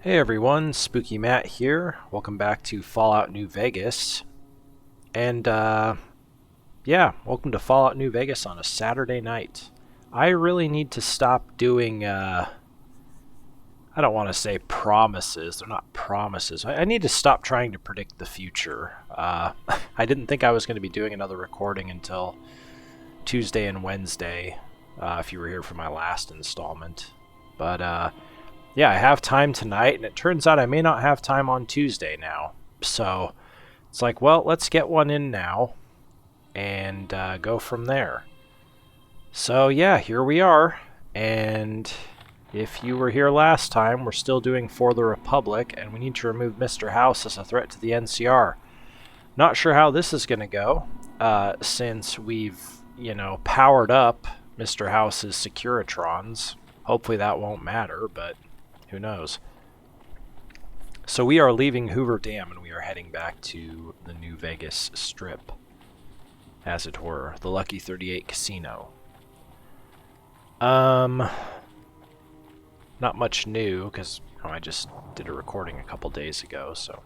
Hey everyone, Spooky Matt here. Welcome back to Fallout New Vegas. And yeah, welcome to Fallout New Vegas on a Saturday night. I really need to stop doing I don't want to say promises. They're not promises. I need to stop trying to predict the future. I didn't think I was going to be doing another recording until Tuesday and Wednesday, if you were here for my last installment. But yeah, I have time tonight, and it turns out I may not have time on Tuesday now. So it's like, well, let's get one in now and go from there. So yeah, here we are. And if you were here last time, we're still doing For the Republic, and we need to remove Mr. House as a threat to the NCR. Not sure how this is going to go, since we've, powered up Mr. House's Securitrons. Hopefully that won't matter, but who knows? So we are leaving Hoover Dam and we are heading back to the New Vegas Strip, as it were, the Lucky 38 Casino. Not much new, because I just did a recording a couple days ago, so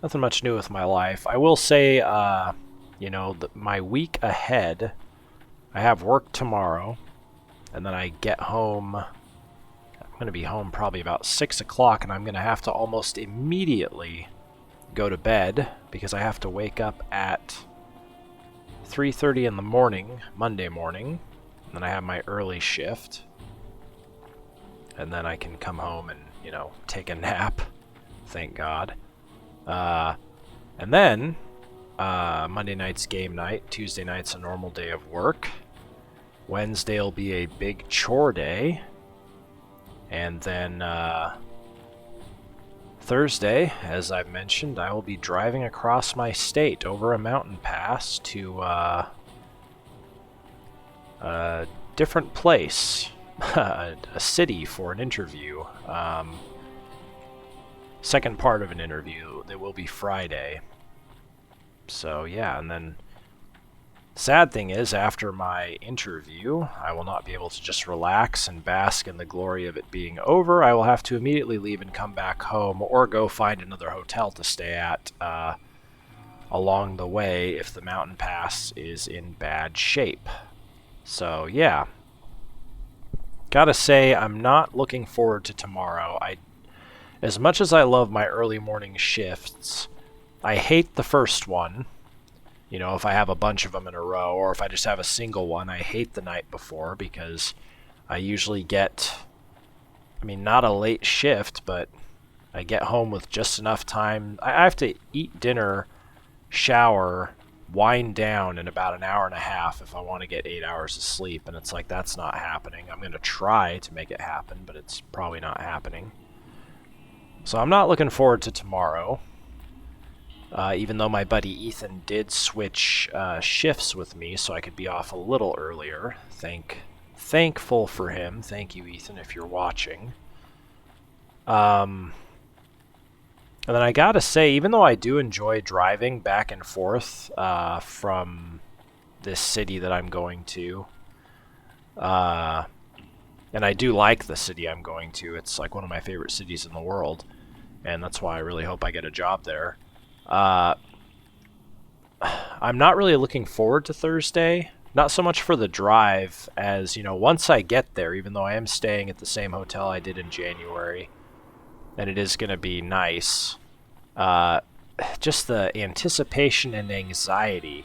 nothing much new with my life. I will say, my week ahead, I have work tomorrow, and then I get home. I'm going to be home probably about 6 o'clock, and I'm going to have to almost immediately go to bed because I have to wake up at 3:30 in the morning, Monday morning. And then I have my early shift. And then I can come home and, take a nap. Thank God. And then Monday night's game night. Tuesday night's a normal day of work. Wednesday will be a big chore day. And then Thursday, as I've mentioned, I will be driving across my state over a mountain pass to a different place, a city for an interview. Second part of an interview that will be Friday. So yeah, and then sad thing is, after my interview, I will not be able to just relax and bask in the glory of it being over. I will have to immediately leave and come back home or go find another hotel to stay at along the way if the mountain pass is in bad shape. So yeah, gotta say I'm not looking forward to tomorrow. As much as I love my early morning shifts, I hate the first one. If I have a bunch of them in a row, or if I just have a single one, I hate the night before because I usually get, not a late shift, but I get home with just enough time. I have to eat dinner, shower, wind down in about an hour and a half if I want to get 8 hours of sleep, and it's like, that's not happening. I'm going to try to make it happen, but it's probably not happening. So I'm not looking forward to tomorrow. Even though my buddy Ethan did switch shifts with me so I could be off a little earlier. Thankful for him. Thank you, Ethan, if you're watching. And then I gotta say, even though I do enjoy driving back and forth from this city that I'm going to, and I do like the city I'm going to. It's like one of my favorite cities in the world, and that's why I really hope I get a job there. I'm not really looking forward to Thursday. Not so much for the drive as, once I get there, even though I am staying at the same hotel I did in January, and it is going to be nice, just the anticipation and anxiety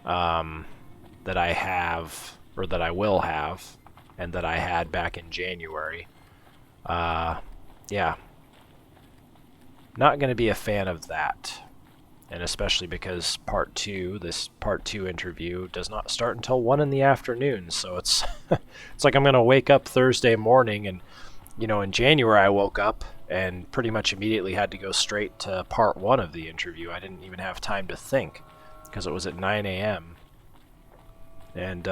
that I have, or that I will have, and that I had back in January. Yeah. Not going to be a fan of that. And especially because this part 2 interview does not start until 1 in the afternoon. So it's it's like I'm going to wake up Thursday morning and, in January I woke up and pretty much immediately had to go straight to part 1 of the interview. I didn't even have time to think because it was at 9 a.m. And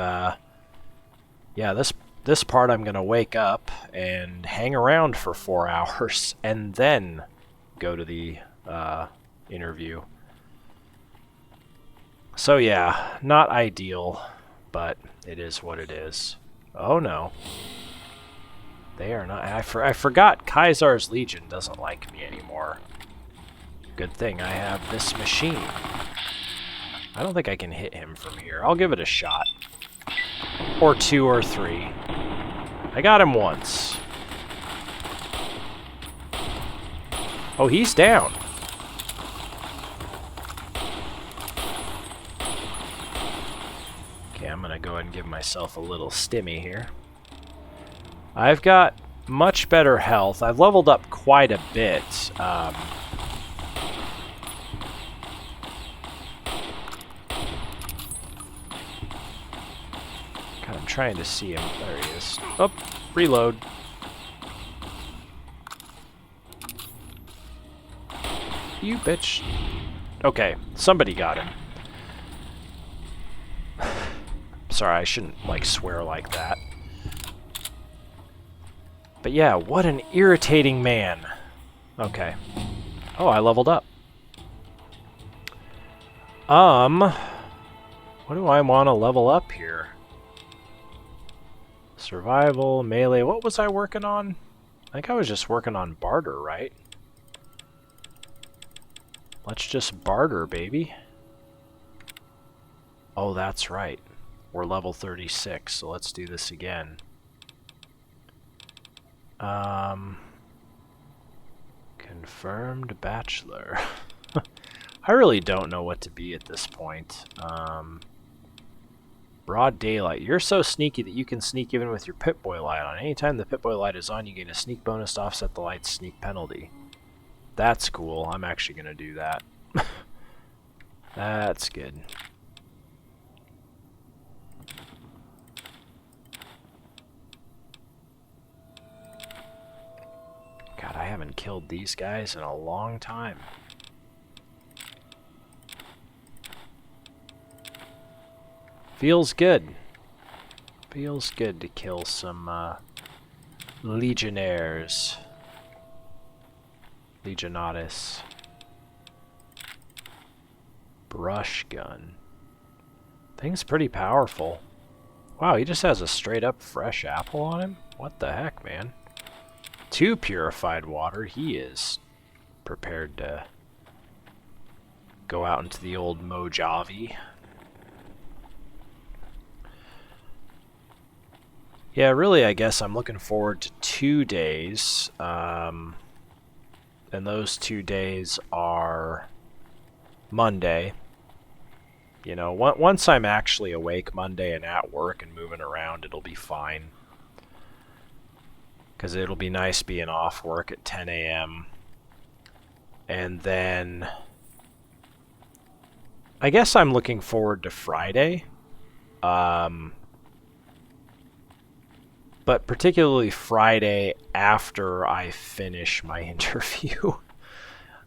yeah, this part I'm going to wake up and hang around for 4 hours and then go to the interview. So yeah, not ideal, but it is what it is. Oh no. They are not. I forgot Kaisar's Legion doesn't like me anymore. Good thing I have this machine. I don't think I can hit him from here. I'll give it a shot. Or 2 or 3. I got him once. Oh, he's down. Okay, I'm gonna go ahead and give myself a little stimmy here. I've got much better health. I've leveled up quite a bit. God, I'm trying to see him. There he is. Oh, reload. You bitch. Okay, somebody got him. Sorry, I shouldn't, like, swear like that. But yeah, what an irritating man. Okay. Oh, I leveled up. What do I want to level up here? Survival, melee, what was I working on? I think I was just working on barter, right? Let's just barter, baby. Oh, that's right. We're level 36, so let's do this again. Confirmed bachelor. I really don't know what to be at this point. Broad daylight. You're so sneaky that you can sneak even with your Pip-Boy light on. Anytime the Pip-Boy light is on, you gain a sneak bonus to offset the light's sneak penalty. That's cool. I'm actually going to do that. That's good. God, I haven't killed these guys in a long time. Feels good. Feels good to kill some legionnaires. Legionatus. Brush gun. Thing's pretty powerful. Wow, he just has a straight up fresh apple on him? What the heck, man? 2 purified water. He is prepared to go out into the old Mojave. Yeah, really, I guess I'm looking forward to 2 days. And those 2 days are Monday. You know, once I'm actually awake Monday and at work and moving around, it'll be fine. Because it'll be nice being off work at 10 a.m. And then I guess I'm looking forward to Friday. But particularly Friday after I finish my interview.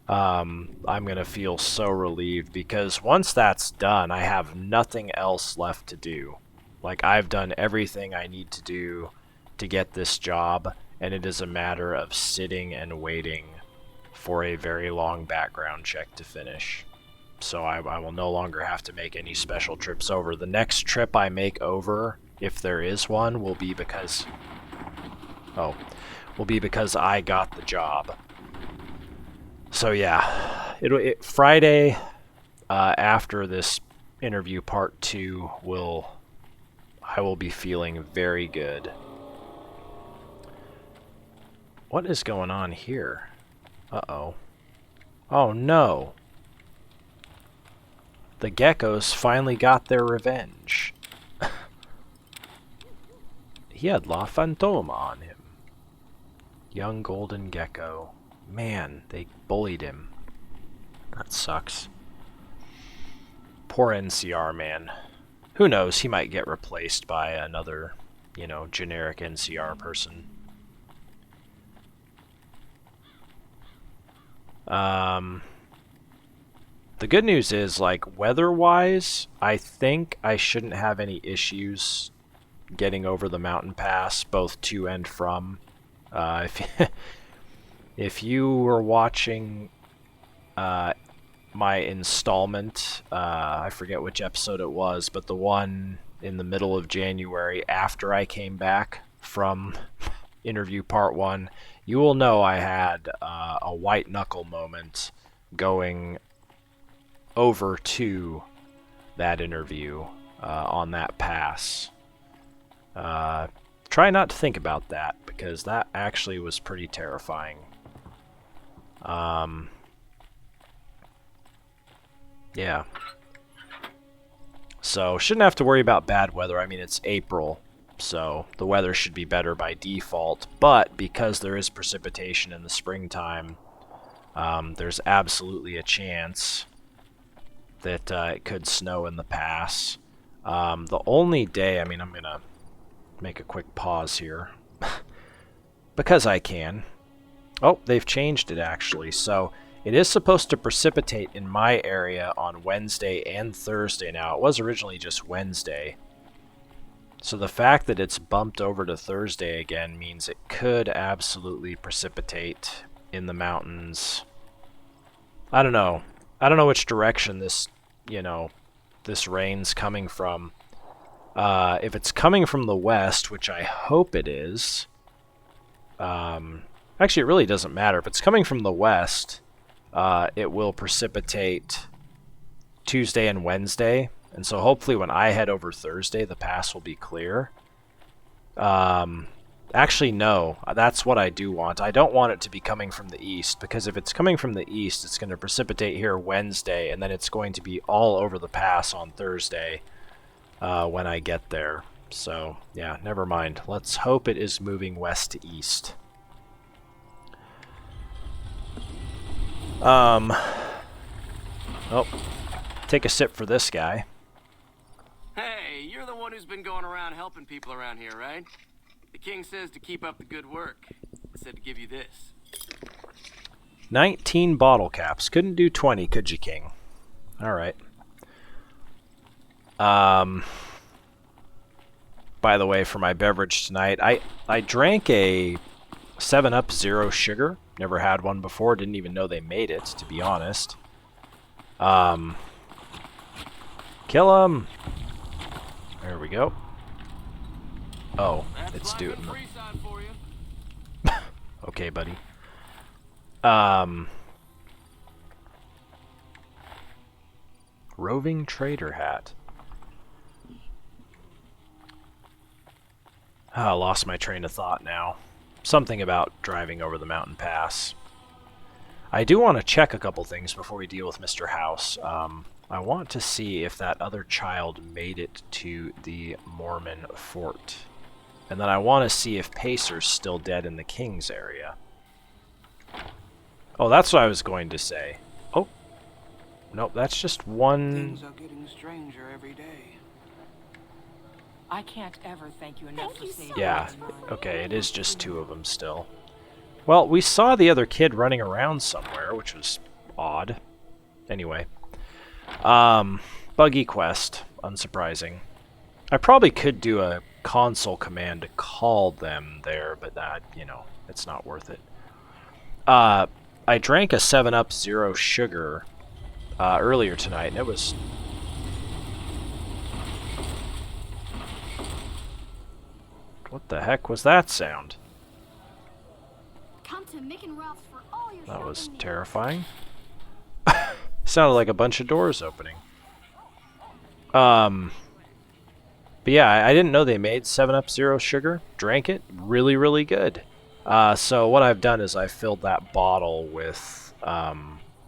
I'm going to feel so relieved because once that's done, I have nothing else left to do. Like, I've done everything I need to do to get this job, and it is a matter of sitting and waiting for a very long background check to finish. So I will no longer have to make any special trips over. The next trip I make over, if there is one, will be because I got the job. So yeah, Friday after this interview part 2 I will be feeling very good. What is going on here? Uh-oh. Oh no. The geckos finally got their revenge. He had La Fantôme on him. Young golden gecko. Man, they bullied him. That sucks. Poor NCR, man. Who knows, he might get replaced by another, generic NCR person. The good news is, like, weather-wise, I think I shouldn't have any issues getting over the mountain pass, both to and from. If you were watching my installment, I forget which episode it was, but the one in the middle of January after I came back from interview part 1, you will know I had a white knuckle moment going over to that interview on that pass. Try not to think about that, because that actually was pretty terrifying. Yeah. So, shouldn't have to worry about bad weather. I mean, it's April, so the weather should be better by default. But because there is precipitation in the springtime, there's absolutely a chance that it could snow in the pass. The only day, I mean, I'm going to make a quick pause here. Because I can. Oh, they've changed it actually. So it is supposed to precipitate in my area on Wednesday and Thursday now. It was originally just Wednesday. So the fact that it's bumped over to Thursday again means it could absolutely precipitate in the mountains. I don't know. I don't know which direction this, this rain's coming from. If it's coming from the west, which I hope it is, actually it really doesn't matter. If it's coming from the west, it will precipitate Tuesday and Wednesday, and so hopefully when I head over Thursday, the pass will be clear. Actually, no, that's what I do want. I don't want it to be coming from the east, because if it's coming from the east, it's going to precipitate here Wednesday, and then it's going to be all over the pass on Thursday when I get there. So, yeah, never mind. Let's hope it is moving west to east. Oh, take a sip for this guy. Hey, you're the one who's been going around helping people around here, right? The king says to keep up the good work. He said to give you this. 19 bottle caps. Couldn't do 20, could you, King? Alright. By the way, for my beverage tonight, I drank a 7-Up Zero Sugar. Never had one before. Didn't even know they made it, to be honest. Kill him! There we go. Oh, it's doing it. Okay, buddy. Roving trader hat. I lost my train of thought now. Something about driving over the mountain pass. I do want to check a couple things before we deal with Mr. House. I want to see if that other child made it to the Mormon fort. And then I want to see if Pacer's still dead in the King's area. Oh, that's what I was going to say. Oh. Nope, that's just one... Things are getting stranger every day. I can't ever thank you enough for saving Yeah, me. okay, it is just 2 of them still. Well, we saw the other kid running around somewhere, which was odd. Anyway. Buggy quest, unsurprising. I probably could do a console command to call them there, but that, it's not worth it. I drank a 7-Up Zero Sugar earlier tonight, and it was... What the heck was that sound? Come to Mick and Ralph's for all your That was shopping needs. terrifying. Sounded like a bunch of doors opening. But yeah, I didn't know they made 7-Up Zero Sugar. Drank it. Really, really good. So what I've done is I've filled that bottle with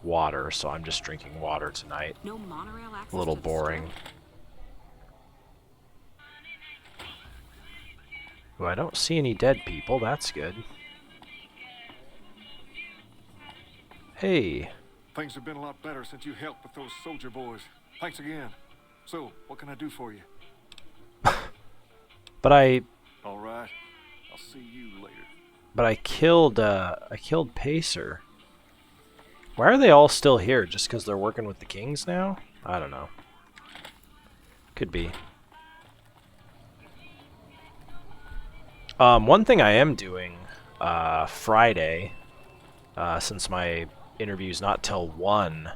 water, so I'm just drinking water tonight. No monorail access A little to the boring. Ooh, I don't see any dead people. That's good. Hey. Things have been a lot better since you helped with those soldier boys. Thanks again. So, what can I do for you? But I All right. I'll see you later. I killed Pacer. Why are they all still here? Just because they're working with the Kings now? I don't know. Could be. One thing I am doing Friday, since my interview's not till 1,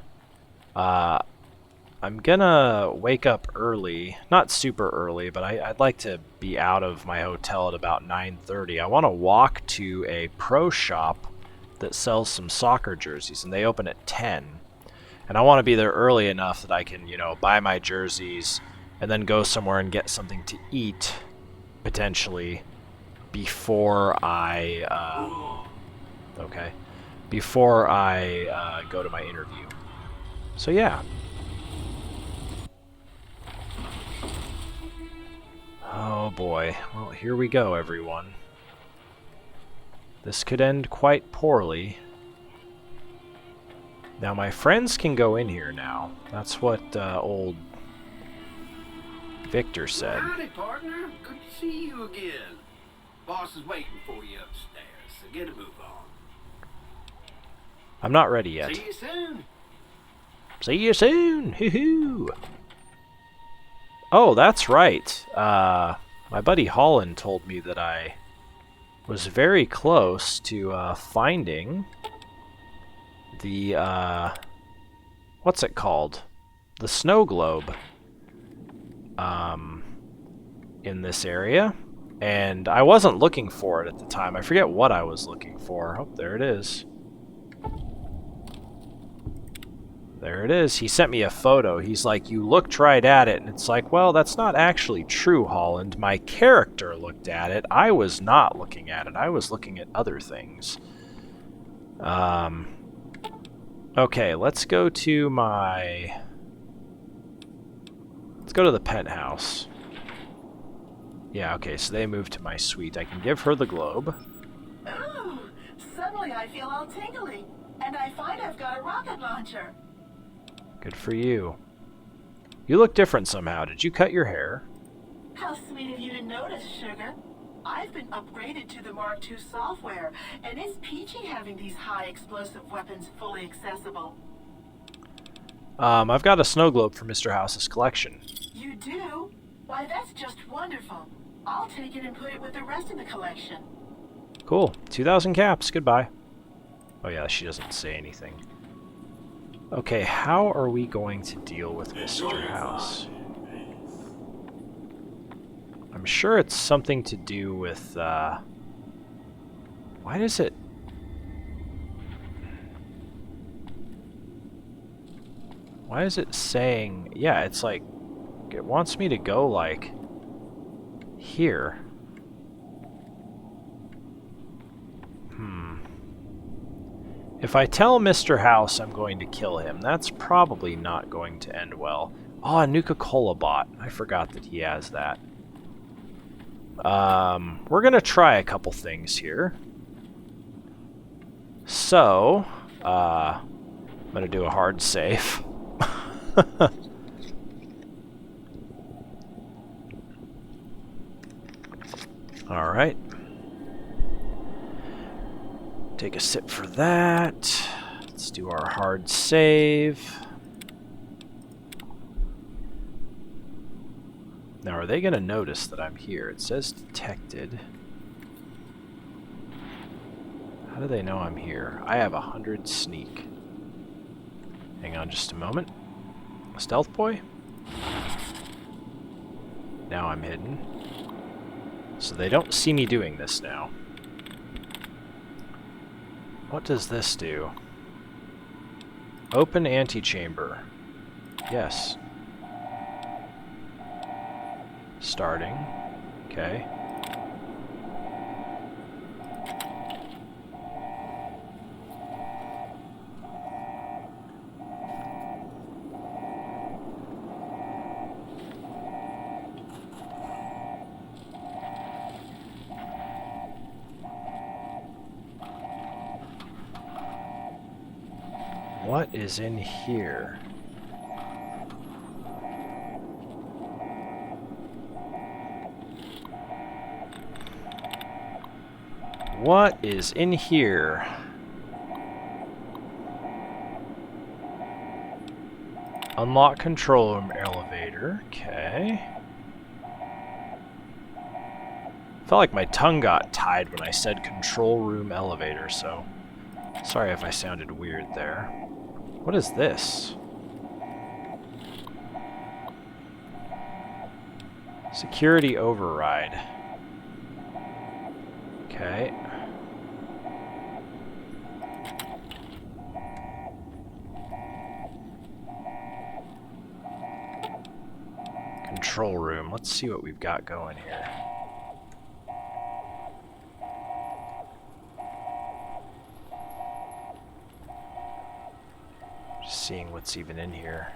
I'm gonna wake up early, not super early, but I'd like to be out of my hotel at about 9:30. I want to walk to a pro shop that sells some soccer jerseys, and they open at 10. And I want to be there early enough that I can, you know, buy my jerseys and then go somewhere and get something to eat, potentially, before I, go to my interview. So yeah. Oh boy. Well, here we go, everyone. This could end quite poorly. Now, my friends can go in here now. That's what old Victor said. Howdy, partner. Good to see you again. Boss is waiting for you upstairs, so get a move on. I'm not ready yet. See you soon. See you soon! Hoo-hoo! Oh, that's right. My buddy Holland told me that I was very close to finding the, what's it called? The snow globe, in this area. And I wasn't looking for it at the time. I forget what I was looking for. Oh, there it is. There it is. He sent me a photo. He's like, you looked right at it. And it's like, well, that's not actually true, Holland. My character looked at it. I was not looking at it. I was looking at other things. Okay, let's go to my... Let's go to the penthouse. Yeah, okay, so they moved to my suite. I can give her the globe. Ooh, suddenly I feel all tingly, and I find I've got a rocket launcher. Good for you. You look different somehow. Did you cut your hair? How sweet of you to notice, sugar. I've been upgraded to the Mark II software, and it's peachy having these high explosive weapons fully accessible. I've got a snow globe for Mr. House's collection. You do? Why, that's just wonderful. I'll take it and put it with the rest of the collection. Cool. 2,000 caps. Goodbye. Oh yeah, she doesn't say anything. Okay, how are we going to deal with Mr. House? I'm sure it's something to do with, why does it... Why is it saying... Yeah, it's like... It wants me to go, like... Here. If I tell Mr. House I'm going to kill him, that's probably not going to end well. Oh, a Nuka-Cola bot. I forgot that he has that. We're gonna try a couple things here. So, I'm gonna do a hard save. Alright. Take a sip for that. Let's do our hard save. Now, are they going to notice that I'm here? It says detected. How do they know I'm here? I have 100 sneak. Hang on just a moment. Stealth boy? Now I'm hidden. So they don't see me doing this now. What does this do? Open antechamber. Yes. Starting. Okay. What is in here? What is in here? Unlock control room elevator. Okay. Felt like my tongue got tied when I said control room elevator, so sorry if I sounded weird there. What is this? Security override. Okay. Control room. Let's see what we've got going here. Just seeing what's even in here.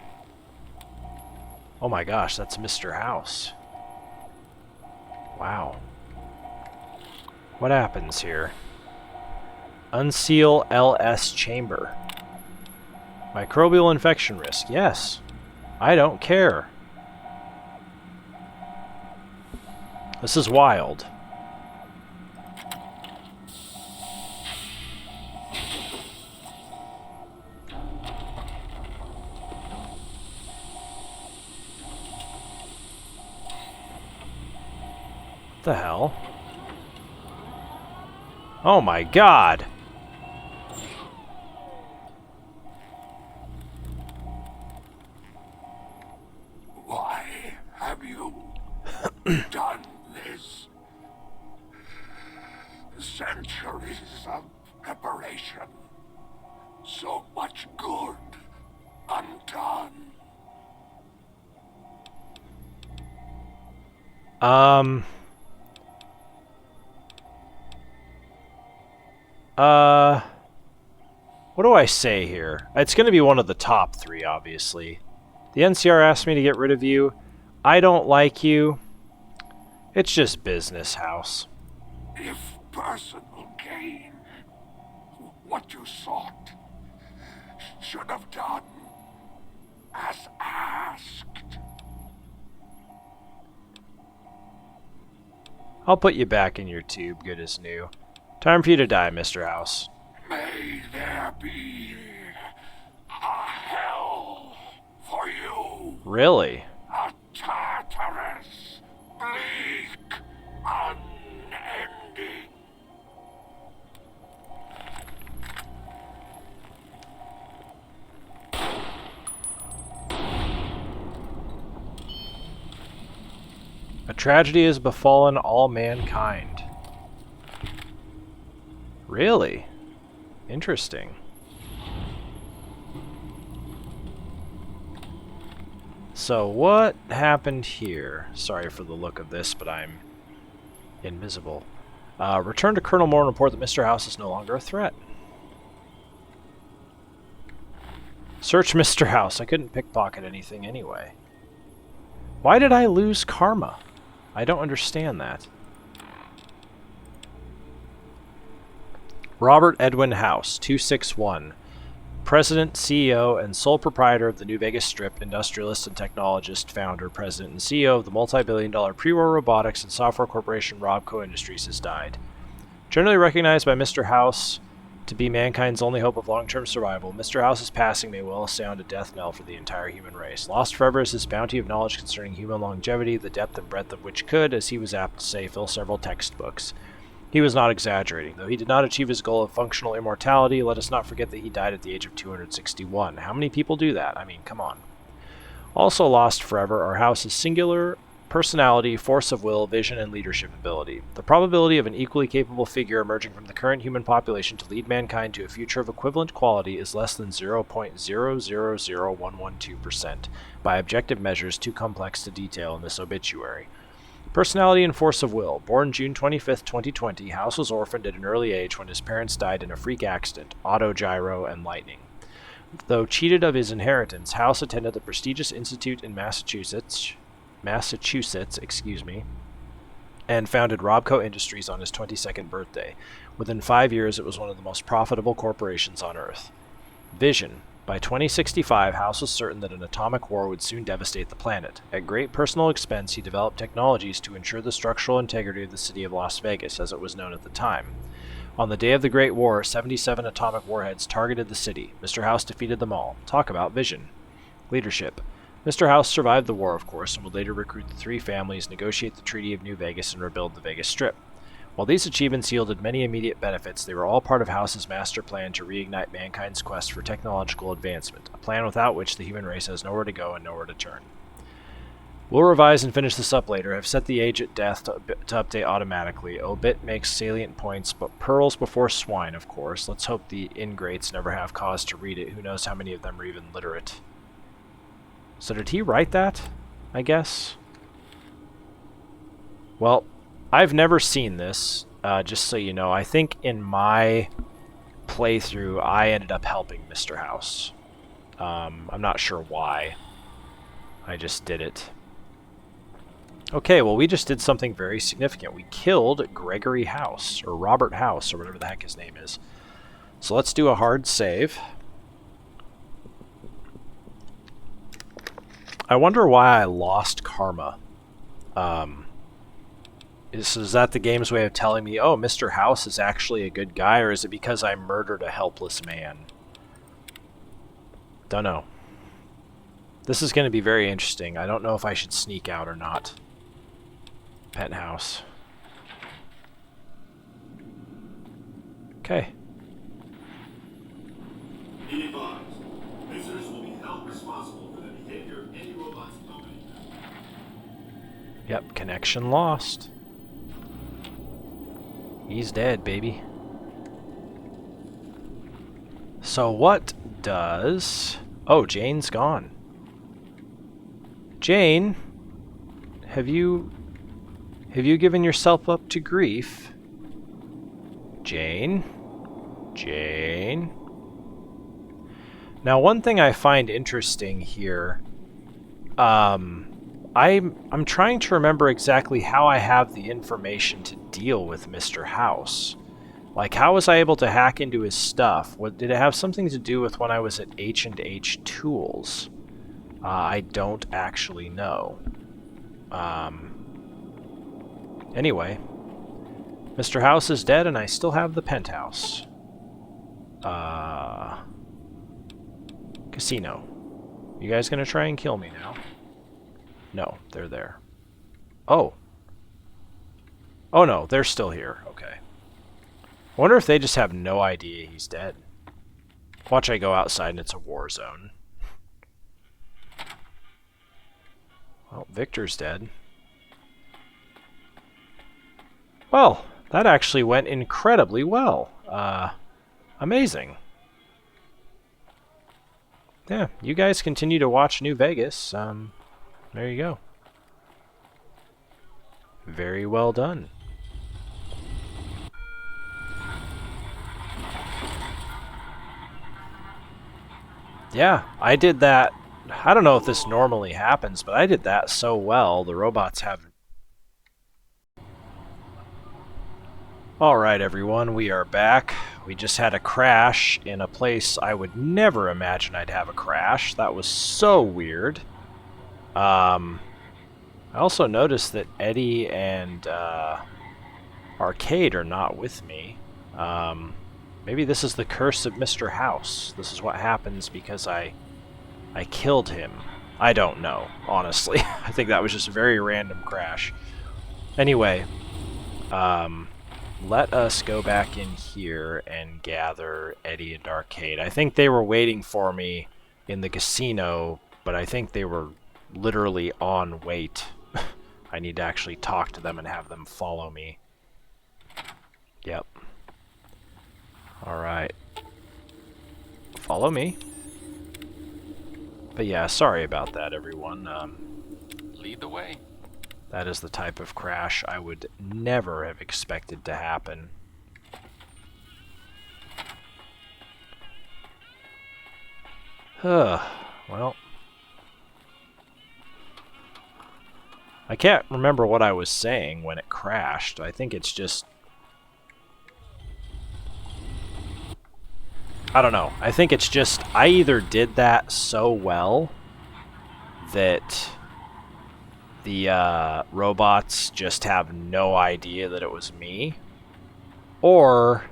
Oh my gosh, that's Mr. House. Wow. What happens here? Unseal LS chamber. Microbial infection risk. Yes. I don't care. This is wild. What the hell? Oh my god! Why have you done this? Centuries of preparation. So much good undone. What do I say here? It's going to be one of the top 3, obviously. The NCR asked me to get rid of you. I don't like you. It's just business, House. If personal gain, what you sought, should have done as asked. I'll put you back in your tube, good as new. Time for you to die, Mr. House. May there be a hell for you. Really? A Tartarus, bleak, unending. A tragedy has befallen all mankind. Really? Interesting. So what happened here? Sorry for the look of this, but I'm invisible. Return to Colonel Moore and report that Mr. House is no longer a threat. Search Mr. House. I couldn't pickpocket anything anyway. Why did I lose karma? I don't understand that. Robert Edwin House, 261. President, CEO, and sole proprietor of the New Vegas Strip, industrialist and technologist, founder, president, and CEO of the multi-billion-dollar pre-war robotics and software corporation Robco Industries has died. Generally recognized by Mr. House to be mankind's only hope of long-term survival, Mr. House's passing may well sound a death knell for the entire human race. Lost forever is his bounty of knowledge concerning human longevity, the depth and breadth of which could, as he was apt to say, fill several textbooks. He was not exaggerating. Though he did not achieve his goal of functional immortality, let us not forget that he died at the age of 261. How many people do that? I mean, come on. Also lost forever are House's singular personality, force of will, vision, and leadership ability. The probability of an equally capable figure emerging from the current human population to lead mankind to a future of equivalent quality is less than 0.000112% by objective measures too complex to detail in this obituary. Personality and force of will. Born June 25, 2020, House was orphaned at an early age when his parents died in a freak accident, autogyro, and lightning. Though cheated of his inheritance, House attended the prestigious institute in Massachusetts, and founded Robco Industries on his 22nd birthday. Within 5 years, it was one of the most profitable corporations on Earth. Vision. By 2065, House was certain that an atomic war would soon devastate the planet. At great personal expense, he developed technologies to ensure the structural integrity of the city of Las Vegas, as it was known at the time. On the day of the Great War, 77 atomic warheads targeted the city. Mr. House defeated them all. Talk about vision. Leadership. Mr. House survived the war, of course, and would later recruit the 3 families, negotiate the Treaty of New Vegas, and rebuild the Vegas Strip. While these achievements yielded many immediate benefits, they were all part of House's master plan to reignite mankind's quest for technological advancement, a plan without which the human race has nowhere to go and nowhere to turn. We'll revise and finish this up later. I've set the age at death to update automatically. Obit makes salient points, but pearls before swine, of course. Let's hope the ingrates never have cause to read it. Who knows how many of them are even literate. So did he write that? I guess? Well, I've never seen this, just so you know. I think in my playthrough, I ended up helping Mr. House. I'm not sure why. I just did it. Okay, well, we just did something very significant. We killed Gregory House, or Robert House, or whatever the heck his name is. So let's do a hard save. I wonder why I lost karma. Is that the game's way of telling me, oh, Mr. House is actually a good guy, or is it because I murdered a helpless man? Don't know. This is going to be very interesting. I don't know if I should sneak out or not. Penthouse. Okay. Be advised, visitors will be held responsible for the behavior of any robots company. Yep, connection lost. He's dead, baby. So what does... Oh, Jane's gone. Jane, have you given yourself up to grief? Jane? Jane? Now, one thing I find interesting here, I'm trying to remember exactly how I have the information to deal with Mr. House. Like, how was I able to hack into his stuff? Did it have something to do with when I was at H&H Tools? I don't actually know. Anyway, Mr. House is dead and I still have the penthouse. Casino. You guys gonna try and kill me now? No, they're there. Oh. Oh no, they're still here. Okay. I wonder if they just have no idea he's dead. Watch I go outside and it's a war zone. Well, Victor's dead. Well, that actually went incredibly well. Amazing. Yeah, you guys continue to watch New Vegas. There you go. Very well done. Yeah, I did that. I don't know if this normally happens, but I did that so well. The robots have... Alright everyone, we are back. We just had a crash in a place I would never imagine I'd have a crash. That was so weird. I also noticed that Eddie and Arcade are not with me. Maybe this is the curse of Mr. House. This is what happens because I killed him. I don't know, honestly. I think that was just a very random crash. Anyway, let us go back in here and gather Eddie and Arcade. I think they were waiting for me in the casino, but I think they were literally on wait. I need to actually talk to them and have them follow me. Yep. Alright. Follow me. But yeah, sorry about that, everyone. Lead the way. That is the type of crash I would never have expected to happen. Well. I can't remember what I was saying when it crashed. I think it's just... I don't know. I think it's just... I either did that so well that the robots just have no idea that it was me. Or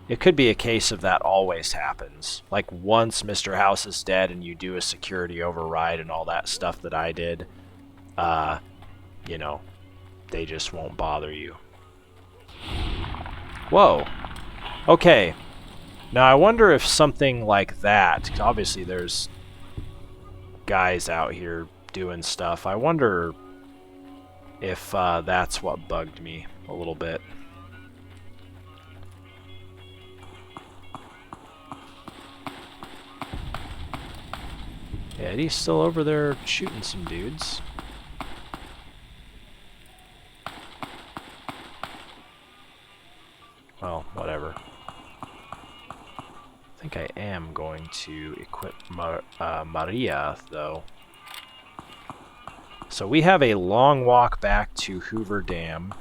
it could be a case of that always happens. Like once Mr. House is dead and you do a security override and all that stuff that I did, you know, they just won't bother you. Whoa. Okay. Now I wonder if something like that, 'cause obviously there's guys out here doing stuff. I wonder if that's what bugged me a little bit. Yeah, Eddie's still over there shooting some dudes. Well, whatever. I think I am going to equip Maria, though. So we have a long walk back to Hoover Dam.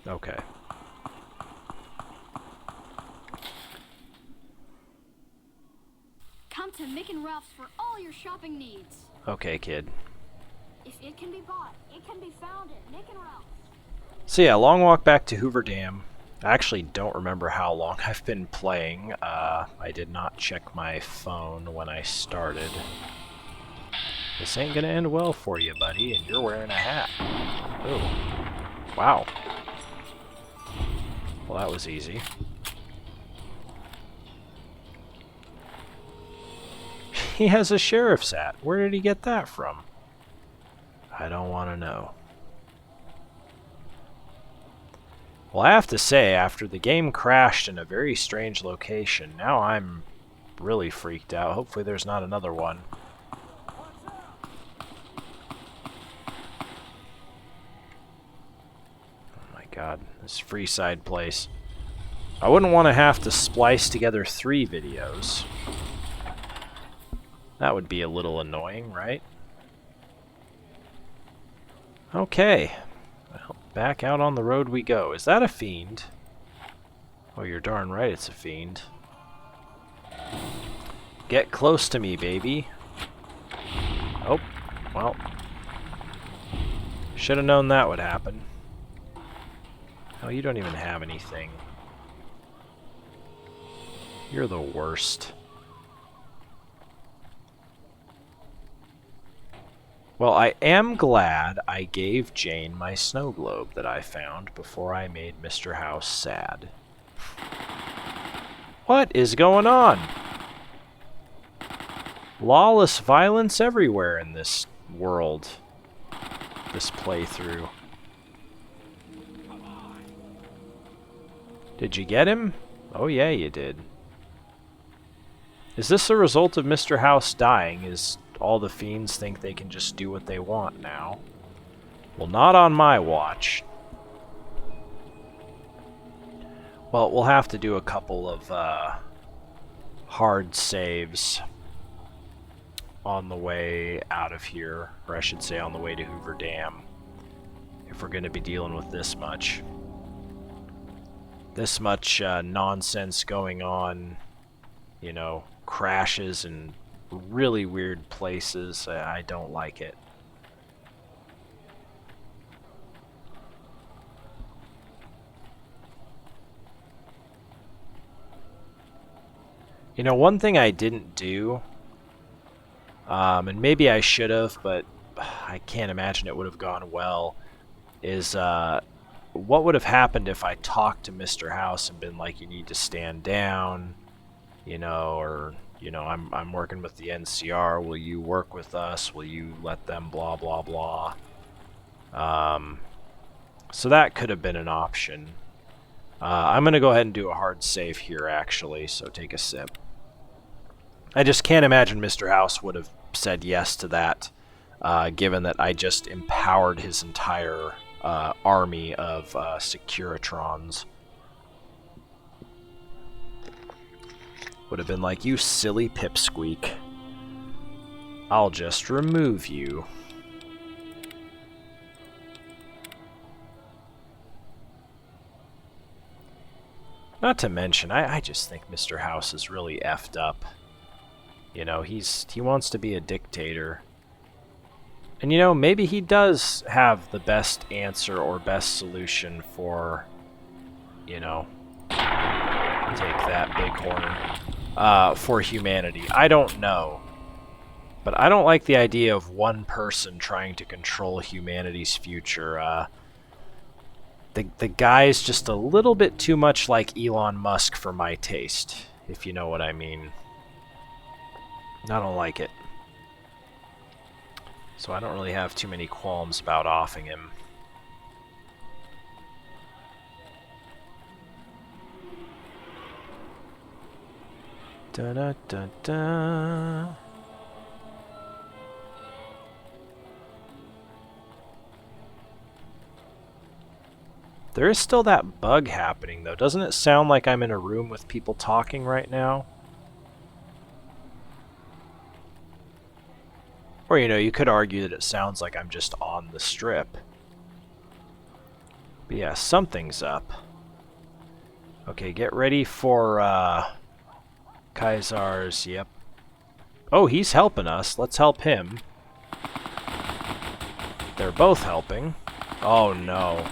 Okay. Come to Mick and Ralph's for all your shopping needs. Okay, kid. If it can be bought, it can be found at Mick and Ralph's. So yeah, long walk back to Hoover Dam. I actually don't remember how long I've been playing. I did not check my phone when I started. This ain't gonna end well for you, buddy, and you're wearing a hat. Oh. Wow. Well, that was easy. He has a sheriff's hat. Where did he get that from? I don't want to know. Well, I have to say, after the game crashed in a very strange location, now I'm really freaked out. Hopefully there's not another one. Oh my god, this Freeside place. I wouldn't want to have to splice together 3 videos. That would be a little annoying, right? Okay. Well, back out on the road we go. Is that a fiend? Oh, you're darn right it's a fiend. Get close to me, baby. Oh, well. Should have known that would happen. Oh, you don't even have anything. You're the worst. Well, I am glad I gave Jane my snow globe that I found before I made Mr. House sad. What is going on? Lawless violence everywhere in this world. This playthrough. Did you get him? Oh yeah, you did. Is this a result of Mr. House dying? Is all the fiends think they can just do what they want now? Well, not on my watch. Well, we'll have to do a couple of hard saves on the way out of here, or I should say on the way to Hoover Dam, if we're going to be dealing with this much. This much nonsense going on, you know, crashes and really weird places. I don't like it. You know, one thing I didn't do, and maybe I should have, but I can't imagine it would have gone well, is what would have happened if I talked to Mr. House and been like, you need to stand down, you know, or, you know, I'm working with the NCR, will you work with us, will you let them blah blah blah. So that could have been an option. I'm going to go ahead and do a hard save here actually, so take a sip. I just can't imagine Mr. House would have said yes to that, given that I just empowered his entire army of Securitrons. Would have been like, you silly pipsqueak. I'll just remove you. Not to mention, I just think Mr. House is really effed up. You know, he wants to be a dictator. And you know, maybe he does have the best answer or best solution for, you know, take that big horn, for humanity. I don't know. But I don't like the idea of one person trying to control humanity's future. The guy's just a little bit too much like Elon Musk for my taste, if you know what I mean. I don't like it. So I don't really have too many qualms about offing him. Da da da da. There is still that bug happening, though. Doesn't it sound like I'm in a room with people talking right now? Or, you know, you could argue that it sounds like I'm just on the strip. But yeah, something's up. Okay, get ready for, Caesar's, yep. Oh, he's helping us. Let's help him. They're both helping. Oh, no.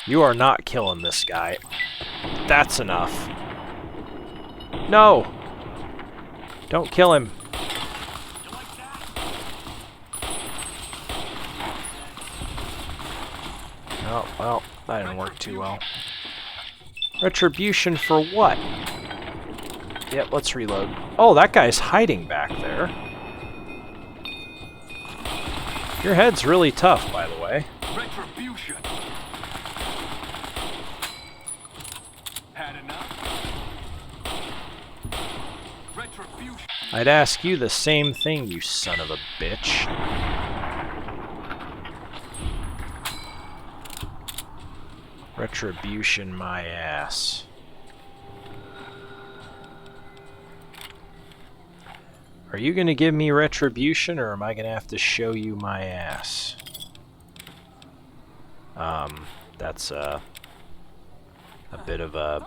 You are not killing this guy. That's enough. No! Don't kill him. Oh, well, that didn't work too well. Retribution for what? Yep, let's reload. Oh, that guy's hiding back there. Your head's really tough, by the way. Retribution. Had enough? Retribution. I'd ask you the same thing, you son of a bitch. Retribution my ass. Are you gonna give me retribution, or am I gonna have to show you my ass? That's a bit of a...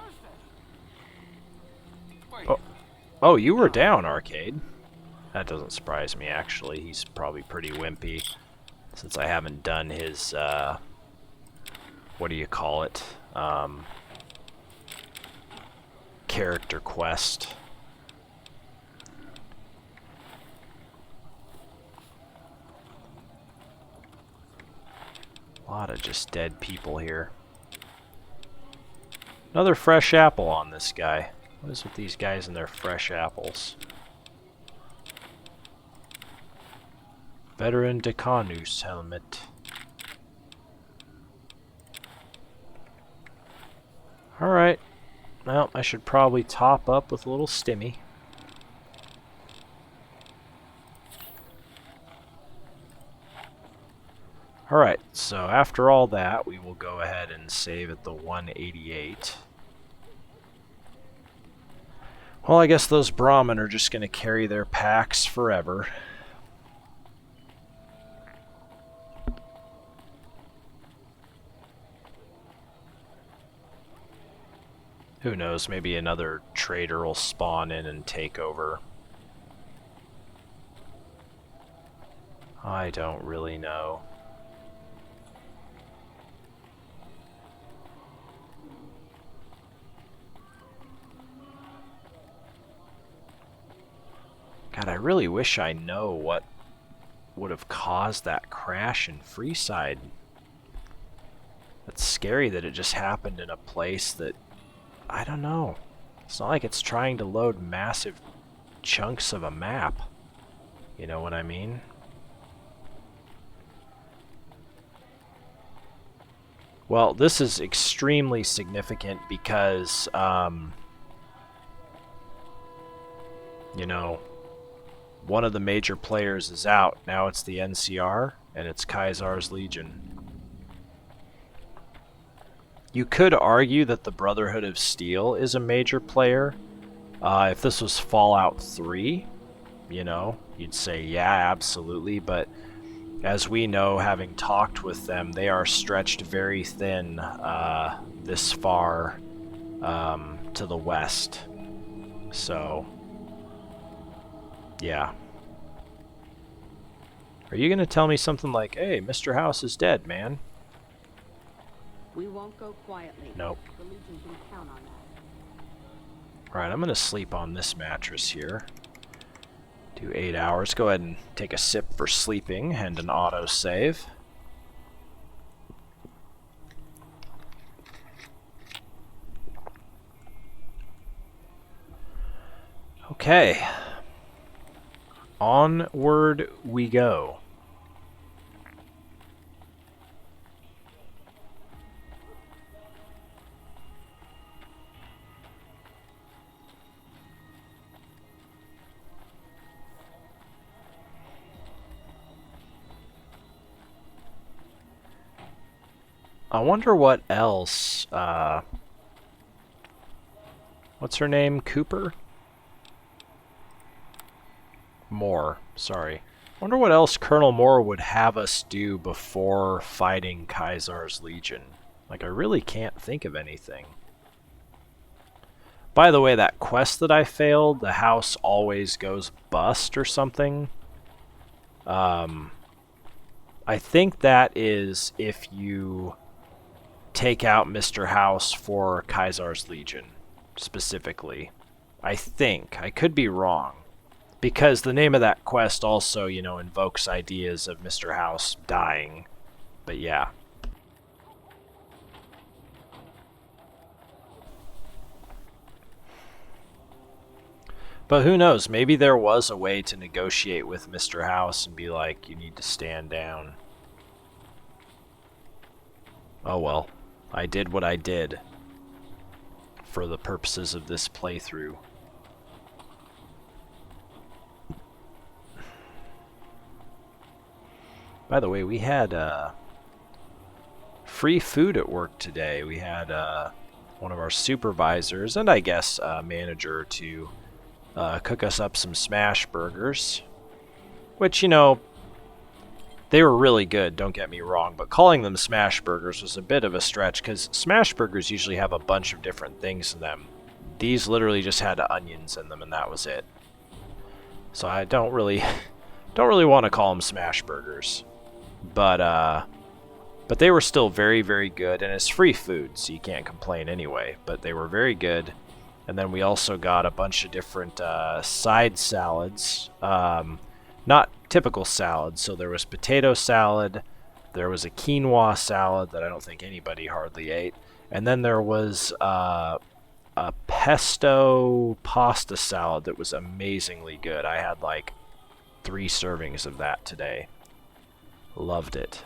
Oh, you were down, Arcade. That doesn't surprise me, actually. He's probably pretty wimpy, since I haven't done his, what do you call it? Character quest. A lot of just dead people here. Another fresh apple on this guy. What is with these guys and their fresh apples? Veteran Decanus helmet. Alright. Well, I should probably top up with a little stimmy. Alright, so after all that, we will go ahead and save at the 188. Well, I guess those Brahmin are just going to carry their packs forever. Who knows, maybe another trader will spawn in and take over. I don't really know. God, I really wish I know what would have caused that crash in Freeside. It's scary that it just happened in a place that, I don't know. It's not like it's trying to load massive chunks of a map. You know what I mean? Well, this is extremely significant because, you know, one of the major players is out. Now it's the NCR, and it's Caesar's Legion. You could argue that the Brotherhood of Steel is a major player. If this was Fallout 3, you know, you'd say, yeah, absolutely. But as we know, having talked with them, they are stretched very thin this far to the west. So... yeah. Are you gonna tell me something like, hey, Mr. House is dead, man? We won't go quietly. Nope. The Legion can count on that. Alright, I'm gonna sleep on this mattress here. Do 8 hours. Go ahead and take a sip for sleeping and an auto-save. Okay. Onward we go. I wonder what else, what's her name? Cooper? Moore, sorry. Wonder what else Colonel Moore would have us do before fighting Caesar's Legion. Like, I really can't think of anything. By the way, that quest that I failed, the house always goes bust or something. I think that is if you take out Mr. House for Caesar's Legion, specifically. I think. I could be wrong. Because the name of that quest also, you know, invokes ideas of Mr. House dying. But yeah. But who knows, maybe there was a way to negotiate with Mr. House and be like, you need to stand down. Oh well. I did what I did for the purposes of this playthrough. By the way, we had free food at work today. We had one of our supervisors and I guess manager to cook us up some smash burgers, which, you know, they were really good, don't get me wrong, but calling them smash burgers was a bit of a stretch because smash burgers usually have a bunch of different things in them. These literally just had onions in them and that was it. So I don't really want to call them smash burgers. But they were still very, very good, and it's free food, so you can't complain anyway, but they were very good. And then we also got a bunch of different side salads. Not typical salads, so there was potato salad, there was a quinoa salad that I don't think anybody hardly ate, and then there was a pesto pasta salad that was amazingly good. I had like 3 servings of that today. Loved it.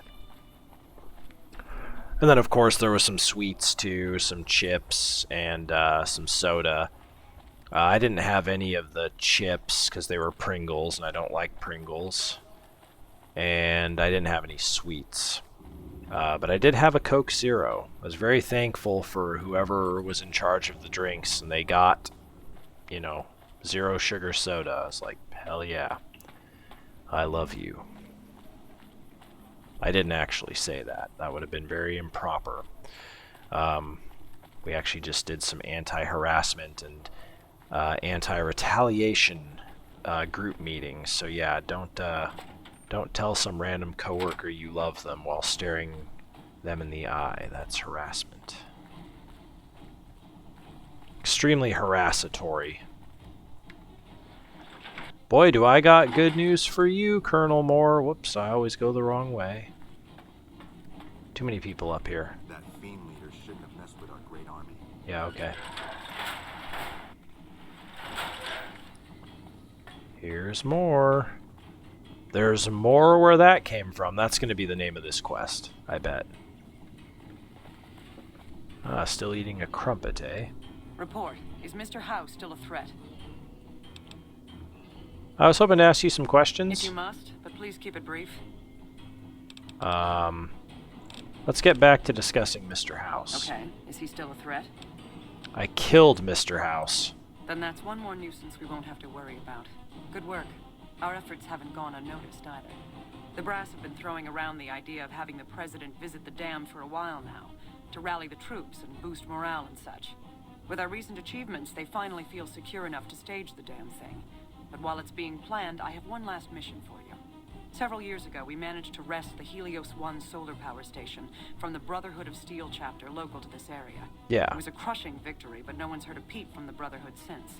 And then of course there was some sweets too, some chips, and some soda. I didn't have any of the chips because they were Pringles, and I don't like Pringles. And I didn't have any sweets. But I did have a Coke Zero. I was very thankful for whoever was in charge of the drinks, and they got, you know, 0 sugar soda. I was like, hell yeah. I love you. I didn't actually say that. That would have been very improper. We actually just did some anti-harassment and anti-retaliation group meetings. So yeah, don't tell some random coworker you love them while staring them in the eye. That's harassment. Extremely harassatory. Boy, do I got good news for you, Colonel Moore. Whoops, I always go the wrong way. Too many people up here. That fiend leader shouldn't have messed with our great army. Yeah, okay. Here's more. There's more where that came from. That's going to be the name of this quest, I bet. Ah, still eating a crumpet, eh? Report. Is Mr. House still a threat? I was hoping to ask you some If questions. you must, but please keep it brief. Let's get back to discussing Mr. House. Okay. Is he still a threat? I killed Mr. House. Then that's one more nuisance we won't have to worry about. Good work. Our efforts haven't gone unnoticed either. The brass have been throwing around the idea of having the president visit the dam for a while now, to rally the troops and boost morale and such. With our recent achievements, they finally feel secure enough to stage the damn thing. But while it's being planned, I have one last mission for you. Several years ago, we managed to wrest the Helios 1 solar power station from the Brotherhood of Steel chapter local to this area. Yeah. It was a crushing victory, but no one's heard a peep from the Brotherhood since.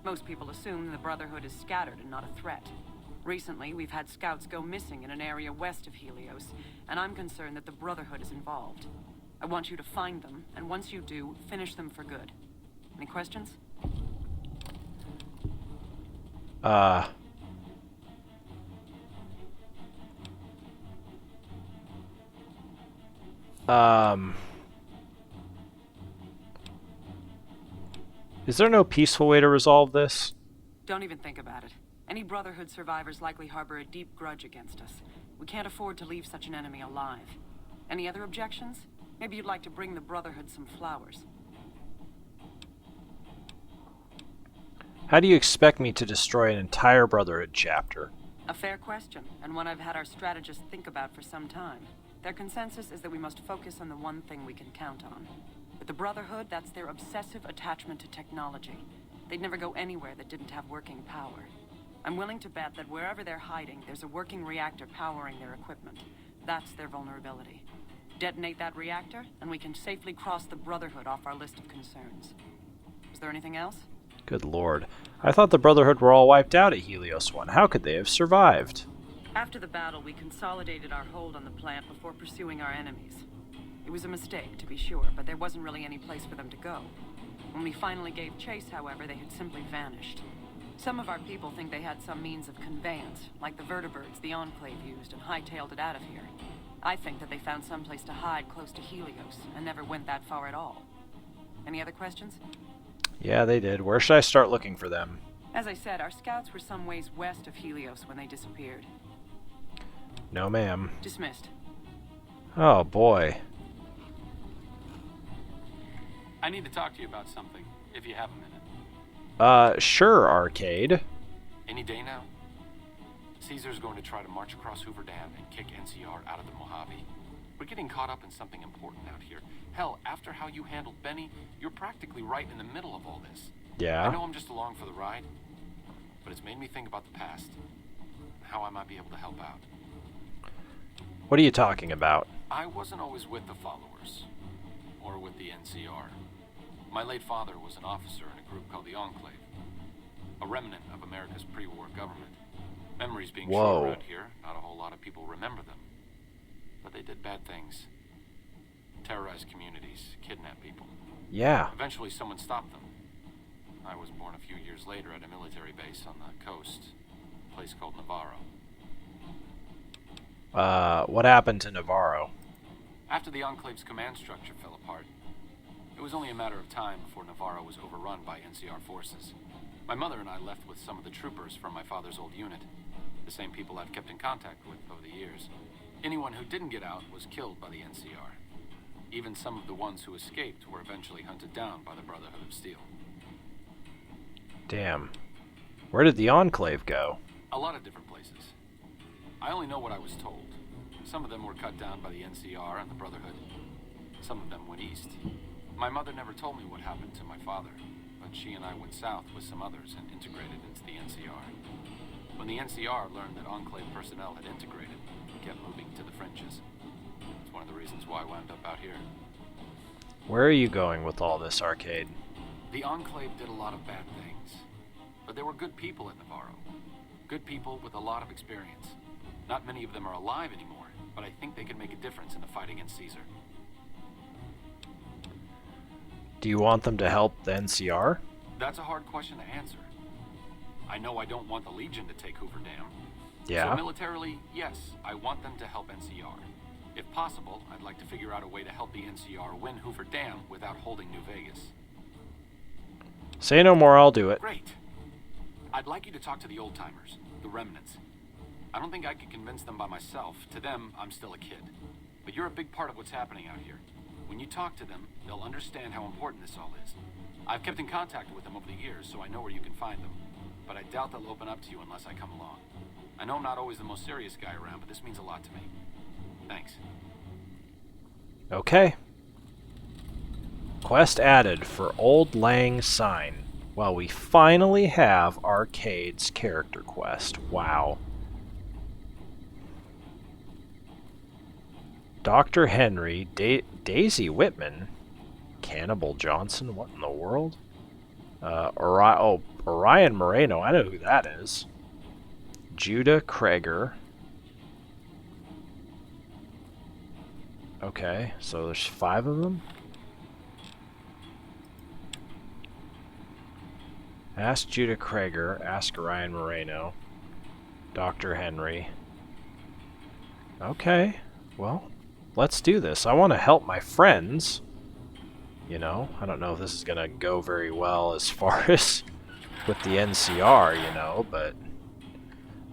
Most people assume the Brotherhood is scattered and not a threat. Recently, we've had scouts go missing in an area west of Helios, and I'm concerned that the Brotherhood is involved. I want you to find them, and once you do, finish them for good. Any questions? Uh... Is there no peaceful way to resolve this? Don't even think about it. Any Brotherhood survivors likely harbor a deep grudge against us. We can't afford to leave such an enemy alive. Any other objections? Maybe you'd like to bring the Brotherhood some flowers. How do you expect me to destroy an entire Brotherhood chapter? A fair question, and one I've had our strategists think about for some time. Their consensus is that we must focus on the one thing we can count on. With the Brotherhood, that's their obsessive attachment to technology. They'd never go anywhere that didn't have working power. I'm willing to bet that wherever they're hiding, there's a working reactor powering their equipment. That's their vulnerability. Detonate that reactor, and we can safely cross the Brotherhood off our list of concerns. Is there anything else? Good lord. I thought the Brotherhood were all wiped out at Helios 1. How could they have survived? After the battle, we consolidated our hold on the plant before pursuing our enemies. It was a mistake, to be sure, but there wasn't really any place for them to go. When we finally gave chase, however, they had simply vanished. Some of our people think they had some means of conveyance, like the vertibirds the Enclave used, and hightailed it out of here. I think that they found someplace to hide close to Helios, and never went that far at all. Any other questions? Yeah, they did. Where should I start looking for them? As I said, our scouts were some ways west of Helios when they disappeared. No, ma'am. Dismissed. Oh, boy. I need to talk to you about something, if you have a minute. Sure, Arcade. Any day now? Caesar's going to try to march across Hoover Dam and kick NCR out of the Mojave. We're getting caught up in something important out here. Hell, after how you handled Benny, you're practically right in the middle of all this. Yeah? I know I'm just along for the ride, but it's made me think about the past, and how I might be able to help out. What are you talking about? I wasn't always with the followers, or with the NCR. My late father was an officer in a group called the Enclave, a remnant of America's pre-war government. Memories being short around here, not a whole lot of people remember them. But they did bad things. Terrorized communities, kidnapped people. Yeah. Eventually someone stopped them. I was born a few years later at a military base on the coast, a place called Navarro. What happened to Navarro? After the Enclave's command structure fell apart, it was only a matter of time before Navarro was overrun by NCR forces. My mother and I left with some of the troopers from my father's old unit, the same people I've kept in contact with over the years. Anyone who didn't get out was killed by the NCR. Even some of the ones who escaped were eventually hunted down by the Brotherhood of Steel. Damn. Where did the Enclave go? A lot of different places. I only know what I was told. Some of them were cut down by the NCR and the Brotherhood. Some of them went east. My mother never told me what happened to my father, but she and I went south with some others and integrated into the NCR. When the NCR learned that Enclave personnel had integrated, we kept moving to the fringes. It's one of the reasons why I wound up out here. Where are you going with all this, Arcade? The Enclave did a lot of bad things, but there were good people at Navarro. Good people with a lot of experience. Not many of them are alive anymore, but I think they can make a difference in the fight against Caesar. Do you want them to help the NCR? That's a hard question to answer. I know I don't want the Legion to take Hoover Dam. Yeah? So militarily, yes, I want them to help NCR. If possible, I'd like to figure out a way to help the NCR win Hoover Dam without holding New Vegas. Say no more, I'll do it. Great. I'd like you to talk to the old-timers, the remnants. I don't think I could convince them by myself. To them, I'm still a kid. But you're a big part of what's happening out here. When you talk to them, they'll understand how important this all is. I've kept in contact with them over the years, so I know where you can find them. But I doubt they'll open up to you unless I come along. I know I'm not always the most serious guy around, but this means a lot to me. Thanks. Okay. Quest added for Old Lang Syne. Well, we finally have Arcade's character quest. Wow. Dr. Henry, Daisy Whitman, Cannibal Johnson, what in the world? Orion Moreno, I know who that is. Judah Kreger. Okay, so there's 5 of them. Ask Judah Krager, ask Ryan Moreno, Dr. Henry. Okay, well, let's do this. I want to help my friends. You know, I don't know if this is going to go very well as far as with the NCR, you know, but...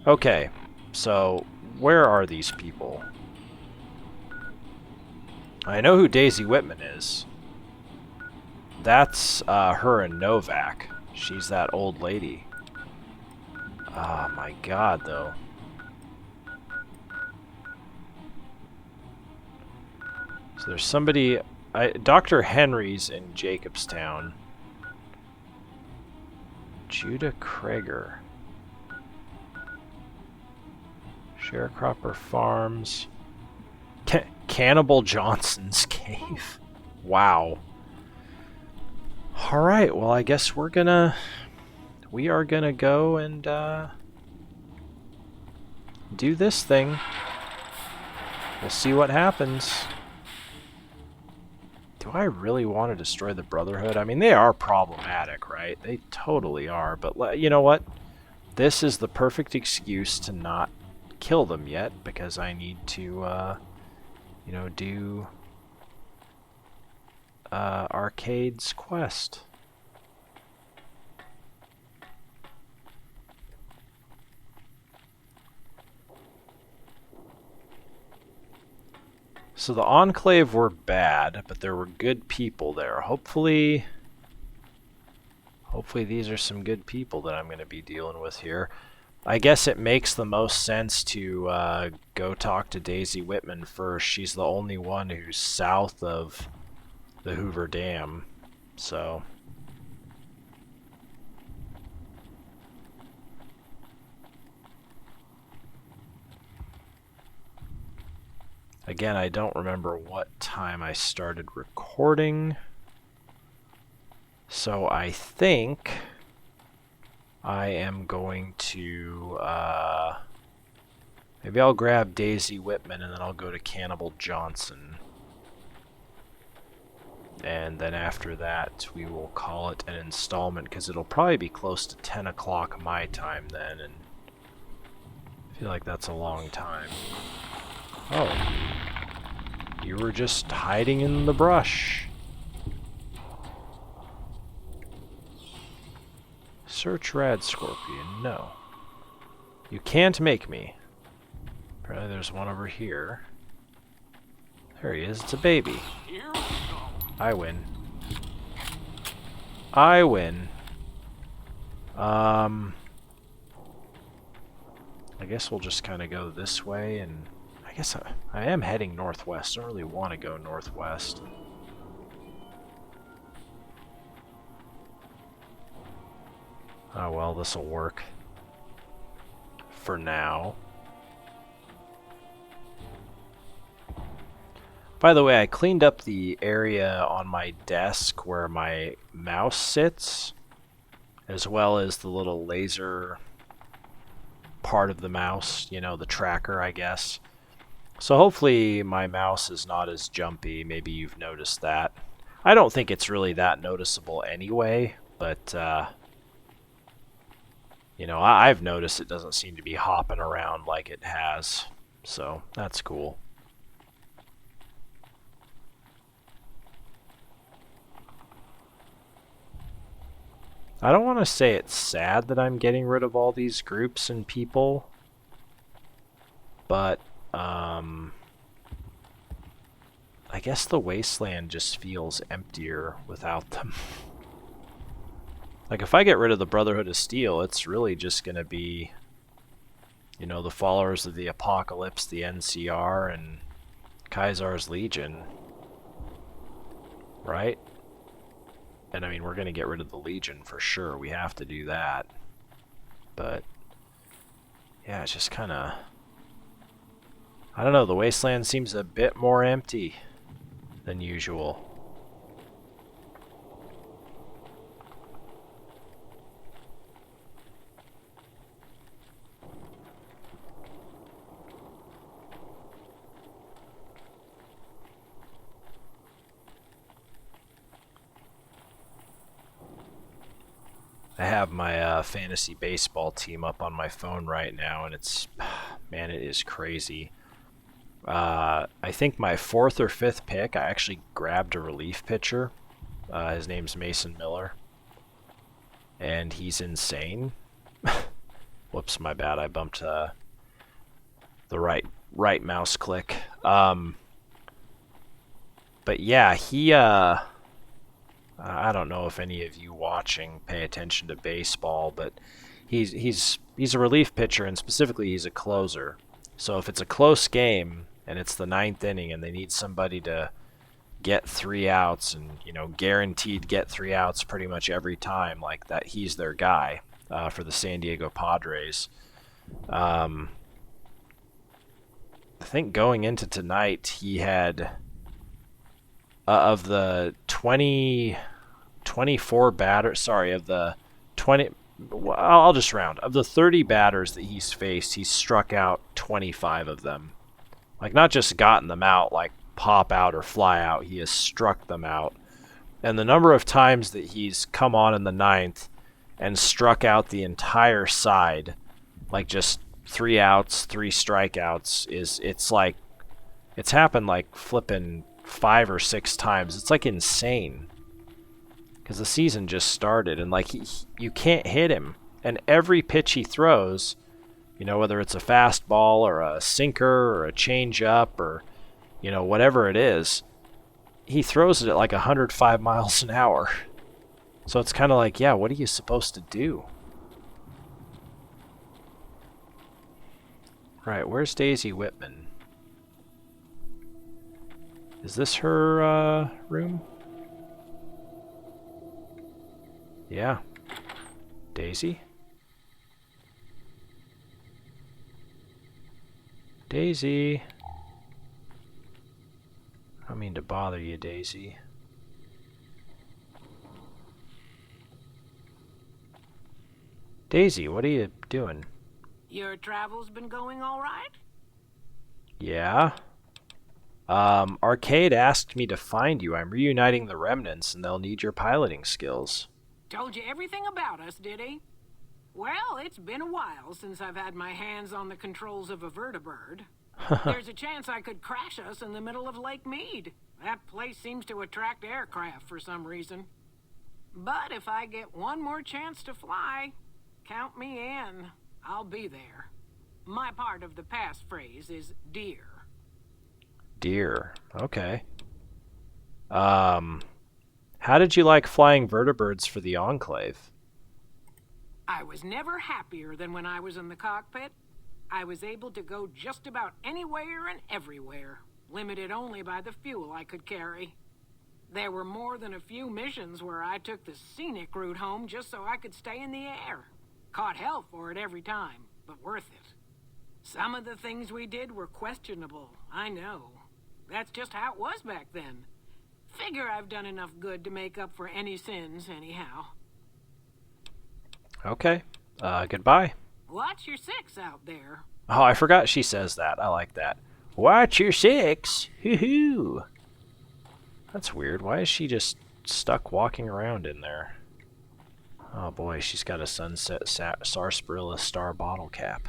Okay, so where are these people? I know who Daisy Whitman is. That's her and Novak. She's that old lady. Oh my god, though. So there's somebody... Dr. Henry's in Jacobstown. Judah Krager. Sharecropper Farms. Cannibal Johnson's Cave. Wow. Alright, well I guess we are gonna go and do this thing. We'll see what happens. Do I really want to destroy the Brotherhood? I mean, they are problematic, right? They totally are, but you know what? This is the perfect excuse to not kill them yet, because I need to, you know, do Arcade's quest. So the Enclave were bad, but there were good people there. Hopefully these are some good people that I'm going to be dealing with here. I guess it makes the most sense to go talk to Daisy Whitman first. She's the only one who's south of the Hoover Dam, so... Again, I don't remember what time I started recording, so I think I am going to, maybe I'll grab Daisy Whitman and then I'll go to Cannibal Johnson. And then after that, we will call it an installment, because it'll probably be close to 10 o'clock my time then, and I feel like that's a long time. Oh. You were just hiding in the brush. Search Rad Scorpion. No. You can't make me. Apparently there's one over here. There he is. It's a baby. I win. I win. I guess we'll just kind of go this way, and I guess I am heading northwest. I don't really want to go northwest. Oh well, this'll work. For now. By the way, I cleaned up the area on my desk where my mouse sits, as well as the little laser part of the mouse, you know, the tracker, I guess. So hopefully my mouse is not as jumpy. Maybe you've noticed that. I don't think it's really that noticeable anyway, but you know, I've noticed it doesn't seem to be hopping around like it has, so that's cool. I don't want to say it's sad that I'm getting rid of all these groups and people, but I guess the wasteland just feels emptier without them. Like, if I get rid of the Brotherhood of Steel, it's really just going to be, you know, the followers of the Apocalypse, the NCR, and Kaisar's Legion. Right? And I mean, we're going to get rid of the Legion for sure. We have to do that. But, yeah, it's just kind of... I don't know, the wasteland seems a bit more empty than usual. I have my fantasy baseball team up on my phone right now, and it's, man, it is crazy. I think my 4th or 5th pick, I actually grabbed a relief pitcher. His name's Mason Miller, and he's insane. Whoops, my bad. I bumped the right mouse click. But yeah, he I don't know if any of you watching pay attention to baseball, but he's a relief pitcher, and specifically he's a closer. So if it's a close game and it's the 9th inning and they need somebody to get 3 outs and, you know, guaranteed get 3 outs pretty much every time, like that, he's their guy for the San Diego Padres. I think going into tonight, he had of the 24 batters, sorry, of the 20, I'll just round, of the 30 batters that he's faced, he's struck out 25 of them. Like, not just gotten them out, like pop out or fly out, he has struck them out. And the number of times that he's come on in the 9th and struck out the entire side, like just 3 outs, 3 strikeouts, it's happened like flipping 5 or 6 times. It's like insane, because the season just started, and like you can't hit him, and every pitch he throws, you know, whether it's a fastball or a sinker or a changeup or, you know, whatever it is, he throws it at like 105 miles an hour. So it's kind of like, yeah, what are you supposed to do? Right, where's Daisy Whitman? Is this her room? Yeah. Daisy? Daisy. I don't mean to bother you, Daisy. Daisy, what are you doing? Your travels been going all right? Yeah. Arcade asked me to find you. I'm reuniting the remnants, and they'll need your piloting skills. Told you everything about us, did he? Well, it's been a while since I've had my hands on the controls of a vertibird. There's a chance I could crash us in the middle of Lake Mead. That place seems to attract aircraft for some reason. But if I get one more chance to fly, count me in. I'll be there. My part of the passphrase is dear. Dear. Okay. How did you like flying vertibirds for the Enclave? I was never happier than when I was in the cockpit. I was able to go just about anywhere and everywhere, limited only by the fuel I could carry. There were more than a few missions where I took the scenic route home just so I could stay in the air. Caught hell for it every time, but worth it. Some of the things we did were questionable, I know. That's just how it was back then. Figure I've done enough good to make up for any sins, anyhow. Okay. Goodbye. Watch your 6 out there. Oh, I forgot she says that. I like that. Watch your 6. Hoo-hoo. That's weird. Why is she just stuck walking around in there? Oh boy, she's got a Sunset Sarsaparilla Star bottle cap.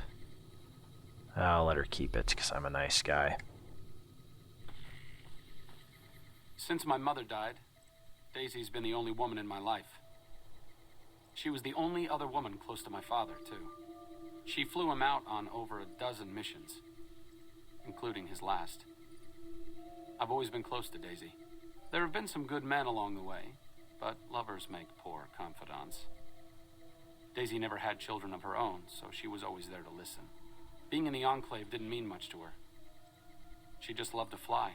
I'll let her keep it, because I'm a nice guy. Since my mother died, Daisy's been the only woman in my life. She was the only other woman close to my father, too. She flew him out on over a dozen missions, including his last. I've always been close to Daisy. There have been some good men along the way, but lovers make poor confidants. Daisy never had children of her own, so she was always there to listen. Being in the Enclave didn't mean much to her. She just loved to fly.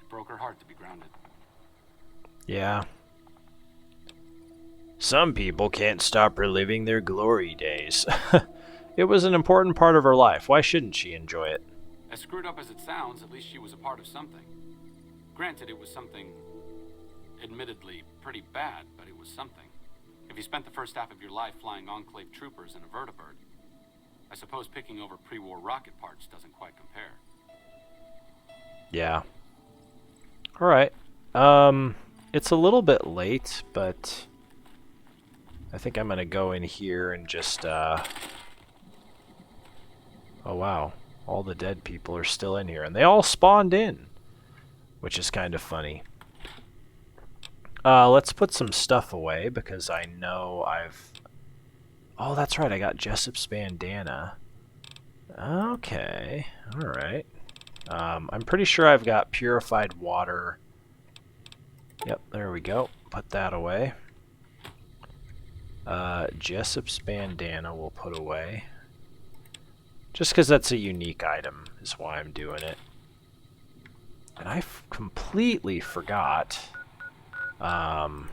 It broke her heart to be grounded. Yeah. Some people can't stop reliving their glory days. It was an important part of her life. Why shouldn't she enjoy it? As screwed up as it sounds, at least she was a part of something. Granted, it was something admittedly pretty bad, but it was something. If you spent the first half of your life flying Enclave troopers in a vertibird, I suppose picking over pre-war rocket parts doesn't quite compare. Yeah. Alright. It's a little bit late, but I think I'm gonna go in here and just, oh wow, all the dead people are still in here, and they all spawned in, which is kind of funny. Let's put some stuff away, because I know I've... Oh, that's right, I got Jessup's bandana. Okay, alright. I'm pretty sure I've got purified water. Yep, there we go. Put that away. Jessup's bandana we'll put away. Just because that's a unique item is why I'm doing it. And I completely forgot. Can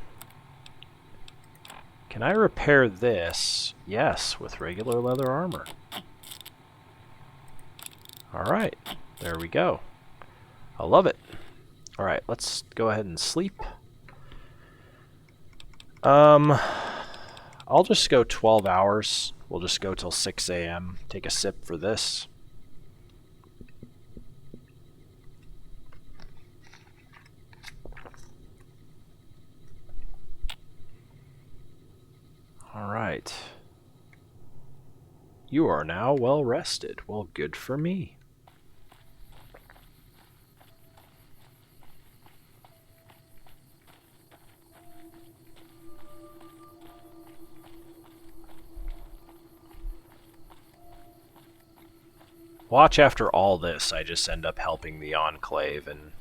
I repair this? Yes, with regular leather armor. Alright, there we go. I love it. Alright, let's go ahead and sleep. I'll just go 12 hours. We'll just go till 6 a.m. Take a sip for this. Alright. You are now well rested. Well, good for me. Watch, after all this, I just end up helping the Enclave and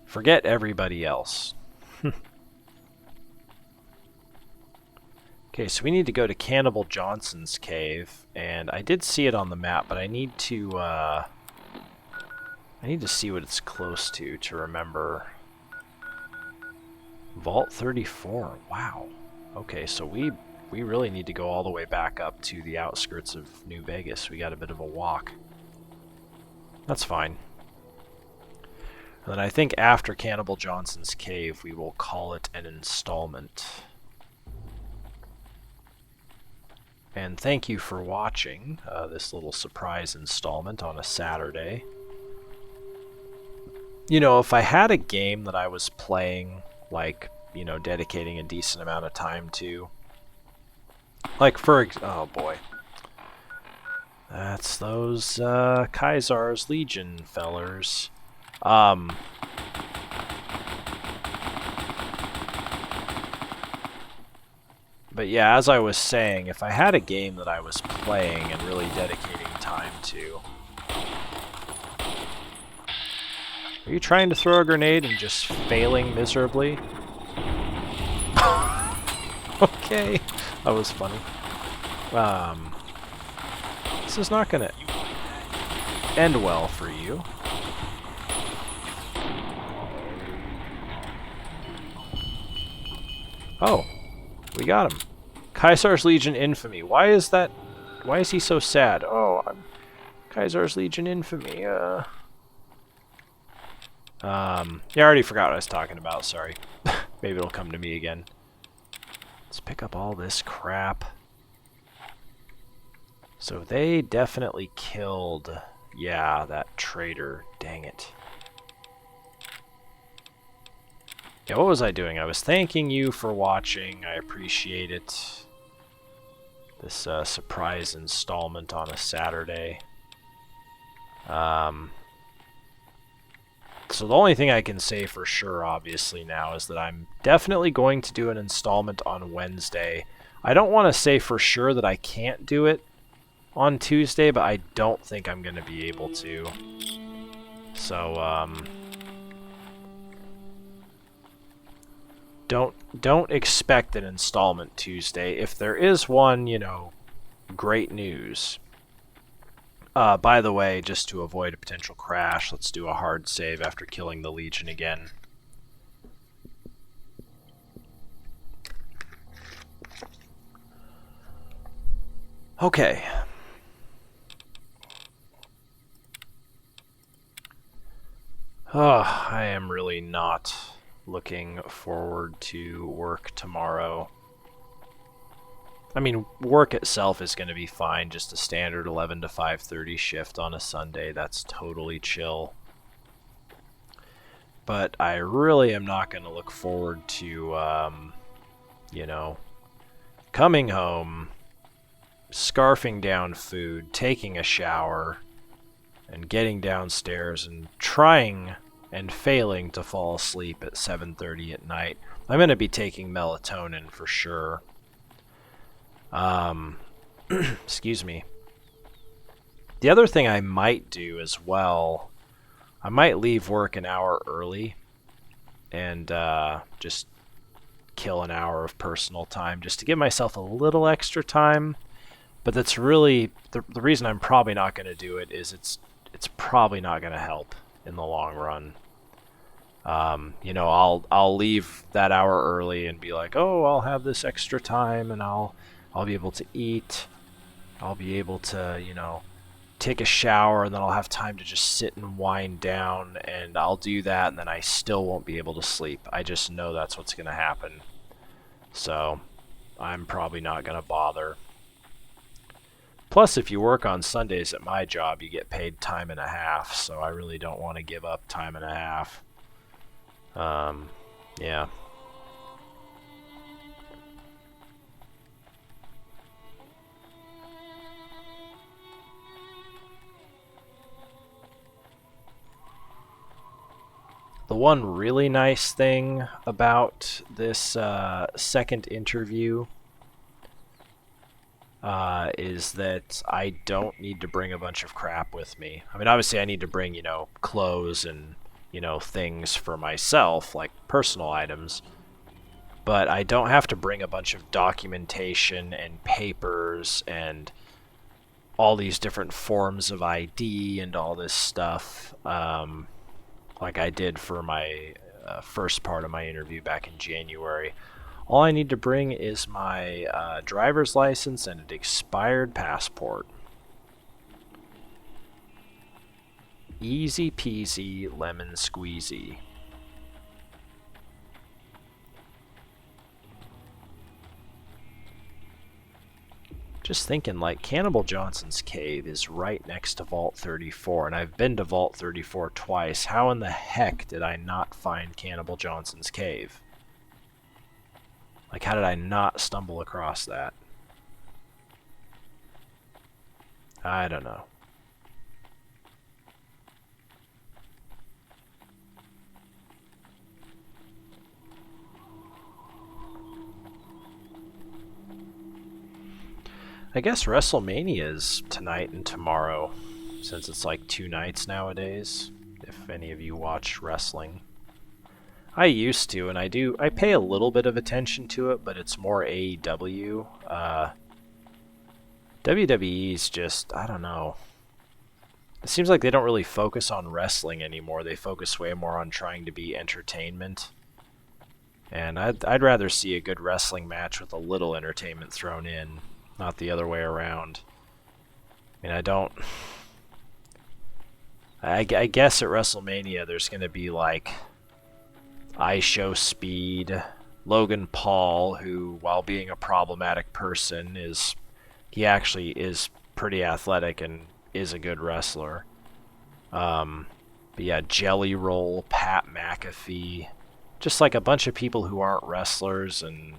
forget everybody else. Okay, so we need to go to Cannibal Johnson's cave, and I did see it on the map, but I need to see what it's close to remember. Vault 34, wow. Okay, so we really need to go all the way back up to the outskirts of New Vegas. We got a bit of a walk. That's fine. And then I think after Cannibal Johnson's cave, we will call it an installment. And thank you for watching this little surprise installment on a Saturday. You know, if I had a game that I was playing, like, you know, dedicating a decent amount of time to, like, oh boy. That's those Caesar's Legion fellers. But yeah, as I was saying, if I had a game that I was playing and really dedicating time to... Are you trying to throw a grenade and just failing miserably? Okay, that was funny. This is not gonna end well for you. Oh, we got him. Caesar's Legion Infamy. Why is that? Why is he so sad? Oh, Caesar's Legion Infamy. Yeah, I already forgot what I was talking about. Sorry. Maybe it'll come to me again. Let's pick up all this crap. So they definitely killed, yeah, that traitor. Dang it. Yeah, what was I doing? I was thanking you for watching. I appreciate it. This surprise installment on a Saturday. So the only thing I can say for sure, obviously, now is that I'm definitely going to do an installment on Wednesday. I don't want to say for sure that I can't do it on Tuesday, but I don't think I'm going to be able to. So, don't expect an installment Tuesday. If there is one, you know, great news. By the way, just to avoid a potential crash, let's do a hard save after killing the Legion again. Okay. Oh, I am really not looking forward to work tomorrow. I mean, work itself is going to be fine, just a standard 11 to 5:30 shift on a Sunday. That's totally chill. But I really am not going to look forward to, you know, coming home, scarfing down food, taking a shower, and getting downstairs and trying and failing to fall asleep at 7:30 at night. I'm going to be taking melatonin for sure. Excuse me. The other thing I might do as well, I might leave work an hour early and just kill an hour of personal time just to give myself a little extra time. But that's really the reason I'm probably not going to do it is it's probably not going to help in the long run. You know, I'll leave that hour early and be like, oh, I'll have this extra time and I'll be able to eat. I'll be able to, you know, take a shower, and then I'll have time to just sit and wind down, and I'll do that, and then I still won't be able to sleep. I just know that's what's going to happen. So I'm probably not going to bother. Plus, if you work on Sundays at my job, you get paid time and a half, so I really don't want to give up time and a half. Yeah. The one really nice thing about this second interview is that I don't need to bring a bunch of crap with me. I mean, obviously I need to bring, you know, clothes and, you know, things for myself, like personal items. But I don't have to bring a bunch of documentation and papers and all these different forms of ID and all this stuff. Like I did for my first part of my interview back in January. All I need to bring is my driver's license and an expired passport. Easy peasy lemon squeezy. Just thinking, like, Cannibal Johnson's cave is right next to Vault 34, and I've been to Vault 34 twice. How in the heck did I not find Cannibal Johnson's cave? Like, how did I not stumble across that? I don't know. I guess WrestleMania is tonight and tomorrow, since it's like 2 nights nowadays, if any of you watch wrestling. I used to, and I pay a little bit of attention to it, but it's more AEW. WWE's just, I don't know. It seems like they don't really focus on wrestling anymore. They focus way more on trying to be entertainment. And I'd rather see a good wrestling match with a little entertainment thrown in, not the other way around. I mean, I guess at WrestleMania there's going to be like IShowSpeed, Logan Paul, who, while being a problematic person, he actually is pretty athletic and is a good wrestler. But yeah, Jelly Roll, Pat McAfee, just like a bunch of people who aren't wrestlers, and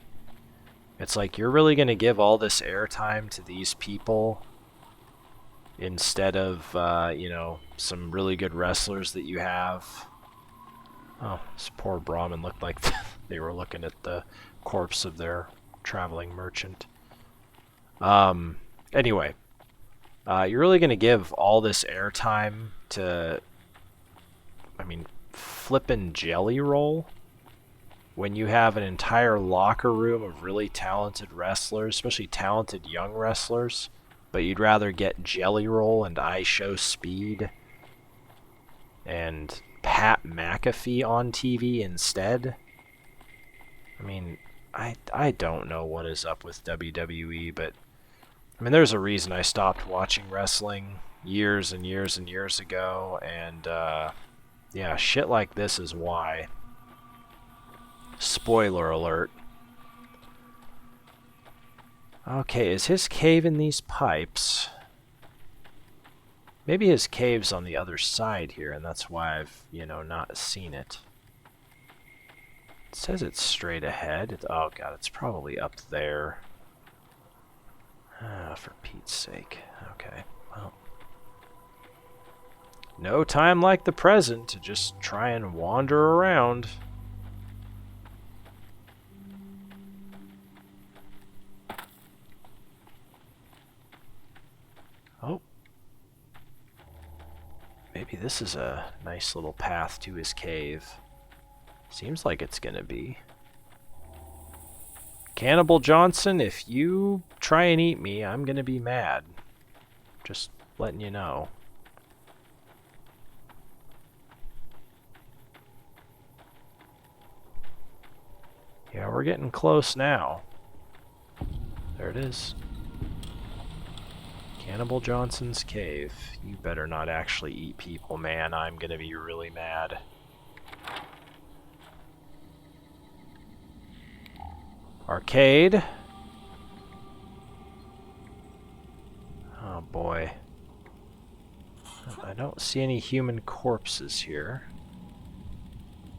it's like, you're really going to give all this airtime to these people instead of, you know, some really good wrestlers that you have. Oh, this poor Brahmin looked like they were looking at the corpse of their traveling merchant. Anyway, you're really going to give all this airtime to, I mean, flippin' Jelly Roll? When you have an entire locker room of really talented wrestlers, especially talented young wrestlers, but you'd rather get Jelly Roll and IShowSpeed and Pat McAfee on TV instead? I mean, I don't know what is up with WWE, but I mean, there's a reason I stopped watching wrestling years and years and years ago, and yeah, shit like this is why. Spoiler alert. Okay, is his cave in these pipes? Maybe his cave's on the other side here, and that's why I've, you know, not seen it. It says it's straight ahead. Oh god, it's probably up there. For Pete's sake. Okay, well. No time like the present to just try and wander around. Oh. Maybe this is a nice little path to his cave. Seems like it's gonna be. Cannibal Johnson, if you try and eat me, I'm gonna be mad. Just letting you know. Yeah, we're getting close now. There it is. Cannibal Johnson's cave. You better not actually eat people, man. I'm gonna be really mad. Arcade. Oh boy. I don't see any human corpses here.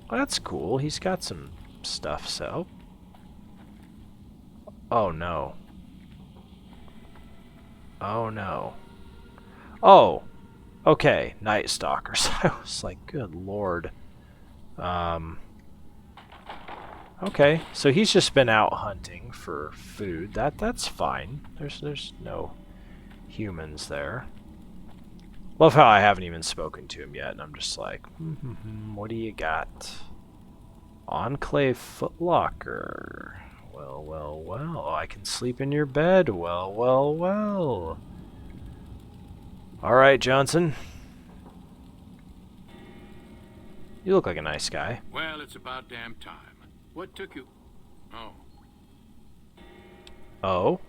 Well, that's cool. He's got some stuff, so. Oh no. Oh no. Oh! Okay, Night Stalkers. I was like, good lord. Okay, so he's just been out hunting for food. That's fine. There's no humans there. Love how I haven't even spoken to him yet, and I'm just like, what do you got? Enclave footlocker. Well, well, well. I can sleep in your bed. Well, well, well. Alright, Johnson. You look like a nice guy. Well, it's about damn time. What took you? Oh. Oh?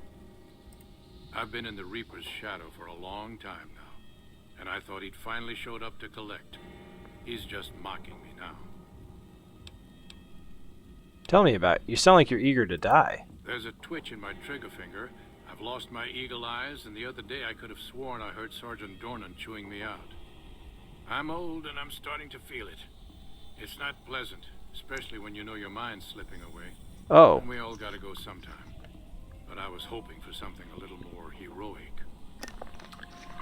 I've been in the Reaper's shadow for a long time now, and I thought he'd finally showed up to collect. He's just mocking me now. Tell me about it. You sound like you're eager to die. There's a twitch in my trigger finger. I've lost my eagle eyes, and the other day I could have sworn I heard Sergeant Dornan chewing me out. I'm old, and I'm starting to feel it. It's not pleasant, especially when you know your mind's slipping away. Oh. And we all gotta go sometime. But I was hoping for something a little more heroic.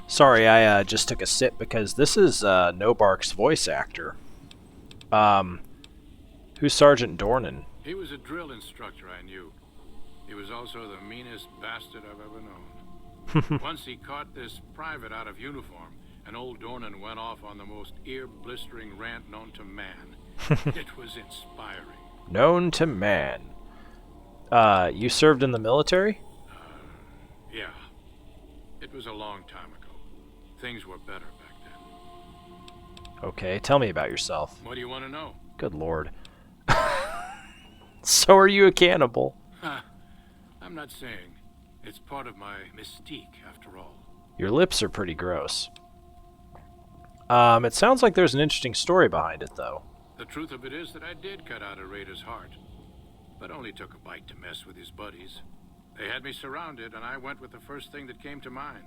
Sorry, I just took a sip because this is Nobark's voice actor. Who's Sergeant Dornan? He was a drill instructor I knew. He was also the meanest bastard I've ever known. Once he caught this private out of uniform, and old Dornan went off on the most ear-blistering rant known to man. It was inspiring. Known to man. You served in the military? Yeah. It was a long time ago. Things were better back then. Okay, tell me about yourself. What do you want to know? Good lord. So are you a cannibal? I'm not saying. It's part of my mystique, after all. Your lips are pretty gross. It sounds like there's an interesting story behind it, though. The truth of it is that I did cut out a raider's heart, but only took a bite to mess with his buddies. They had me surrounded, and I went with the first thing that came to mind.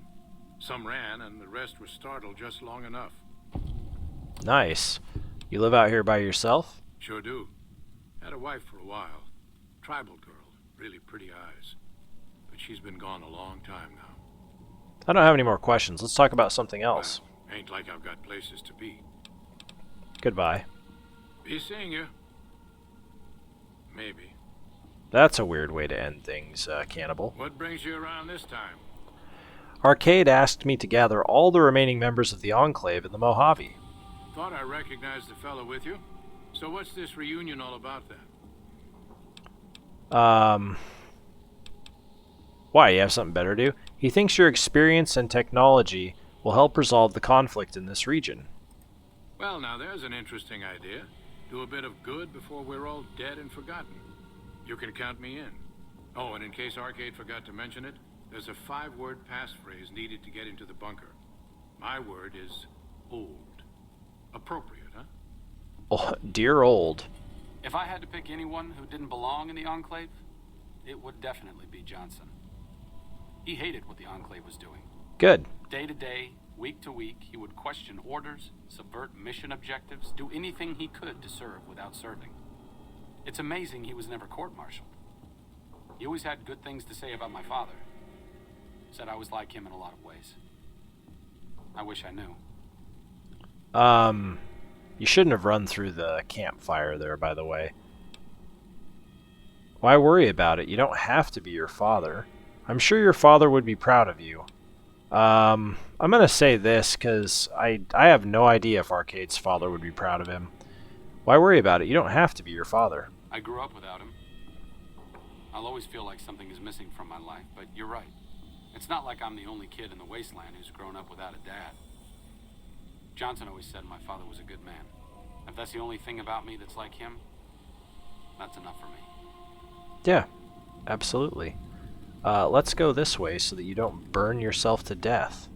Some ran, and the rest were startled just long enough. Nice. You live out here by yourself? Sure do. Had a wife for a while. Tribal girl, really pretty eyes. But she's been gone a long time now. I don't have any more questions. Let's talk about something else. Well, ain't like I've got places to be. Goodbye. Be seeing you. Maybe. That's a weird way to end things, Cannibal. What brings you around this time? Arcade asked me to gather all the remaining members of the Enclave in the Mojave. Thought I recognized the fellow with you. So what's this reunion all about then? Why, you have something better to do? He thinks your experience and technology will help resolve the conflict in this region. Well, now there's an interesting idea. Do a bit of good before we're all dead and forgotten. You can count me in. Oh, and in case Arcade forgot to mention it, there's a 5-word passphrase needed to get into the bunker. My word is old. Appropriate, huh? Oh, dear old. If I had to pick anyone who didn't belong in the Enclave, it would definitely be Johnson. He hated what the Enclave was doing. Good. Day to day, week to week, he would question orders, subvert mission objectives, do anything he could to serve without serving. It's amazing he was never court-martialed. He always had good things to say about my father. Said I was like him in a lot of ways. I wish I knew. You shouldn't have run through the campfire there, by the way. Why worry about it? You don't have to be your father. I'm sure your father would be proud of you. I'm gonna say this, because I have no idea if Arcade's father would be proud of him. Why worry about it? You don't have to be your father. I grew up without him. I'll always feel like something is missing from my life, but you're right. It's not like I'm the only kid in the wasteland who's grown up without a dad. Johnson always said my father was a good man. If that's the only thing about me that's like him, that's enough for me. Yeah, absolutely. Let's go this way so that you don't burn yourself to death.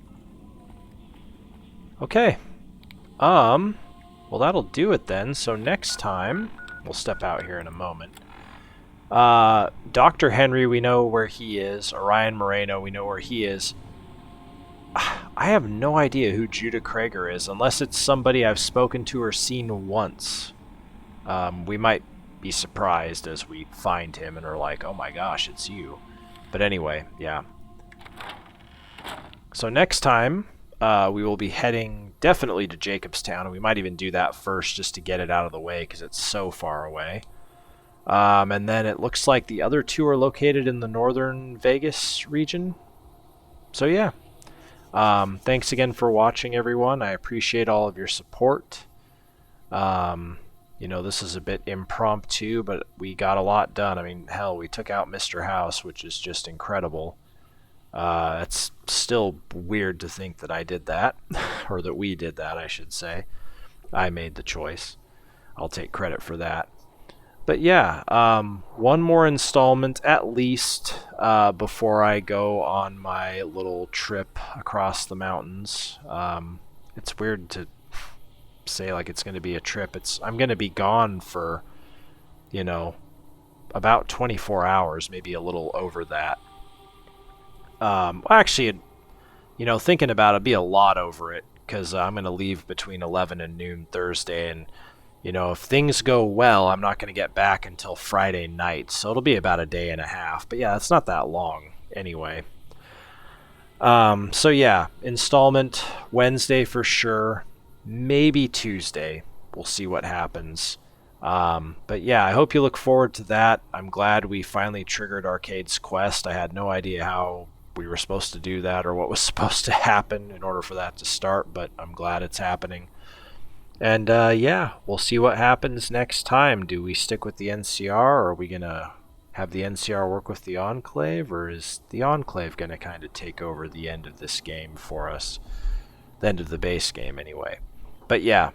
Okay. Well, that'll do it then. So next time, we'll step out here in a moment. Dr. Henry, we know where he is. Orion Moreno, we know where he is. I have no idea who Judah Krager is, unless it's somebody I've spoken to or seen once. We might be surprised as we find him and are like, oh my gosh, it's you. But anyway, yeah. So next time, we will be heading definitely to Jacobstown, and we might even do that first just to get it out of the way because it's so far away. And then it looks like the other two are located in the northern Vegas region. So yeah. Thanks again for watching, everyone. I appreciate all of your support. You know, this is a bit impromptu, but we got a lot done. I mean, hell, we took out Mr. House, which is just incredible. It's still weird to think that I did that, or that we did that, I should say. I made the choice. I'll take credit for that. But yeah, one more installment at least before I go on my little trip across the mountains. It's weird to say like it's going to be a trip. I'm going to be gone for, you know, about 24 hours, maybe a little over that. Actually, you know, thinking about it, it'd be a lot over it because I'm going to leave between 11 and noon Thursday, and you know, if things go well, I'm not going to get back until Friday night, so it'll be about a day and a half. But yeah, it's not that long anyway. So yeah, installment Wednesday for sure, maybe Tuesday. We'll see what happens. But yeah, I hope you look forward to that. I'm glad we finally triggered Arcade's quest. I had no idea how we were supposed to do that or what was supposed to happen in order for that to start, but I'm glad it's happening. And yeah, we'll see what happens next time. Do we stick with the NCR, or are we going to have the NCR work with the Enclave, or is the Enclave going to kind of take over the end of this game for us? The end of the base game, anyway. But yeah,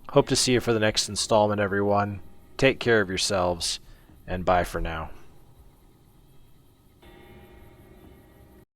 hope to see you for the next installment, everyone. Take care of yourselves, and bye for now.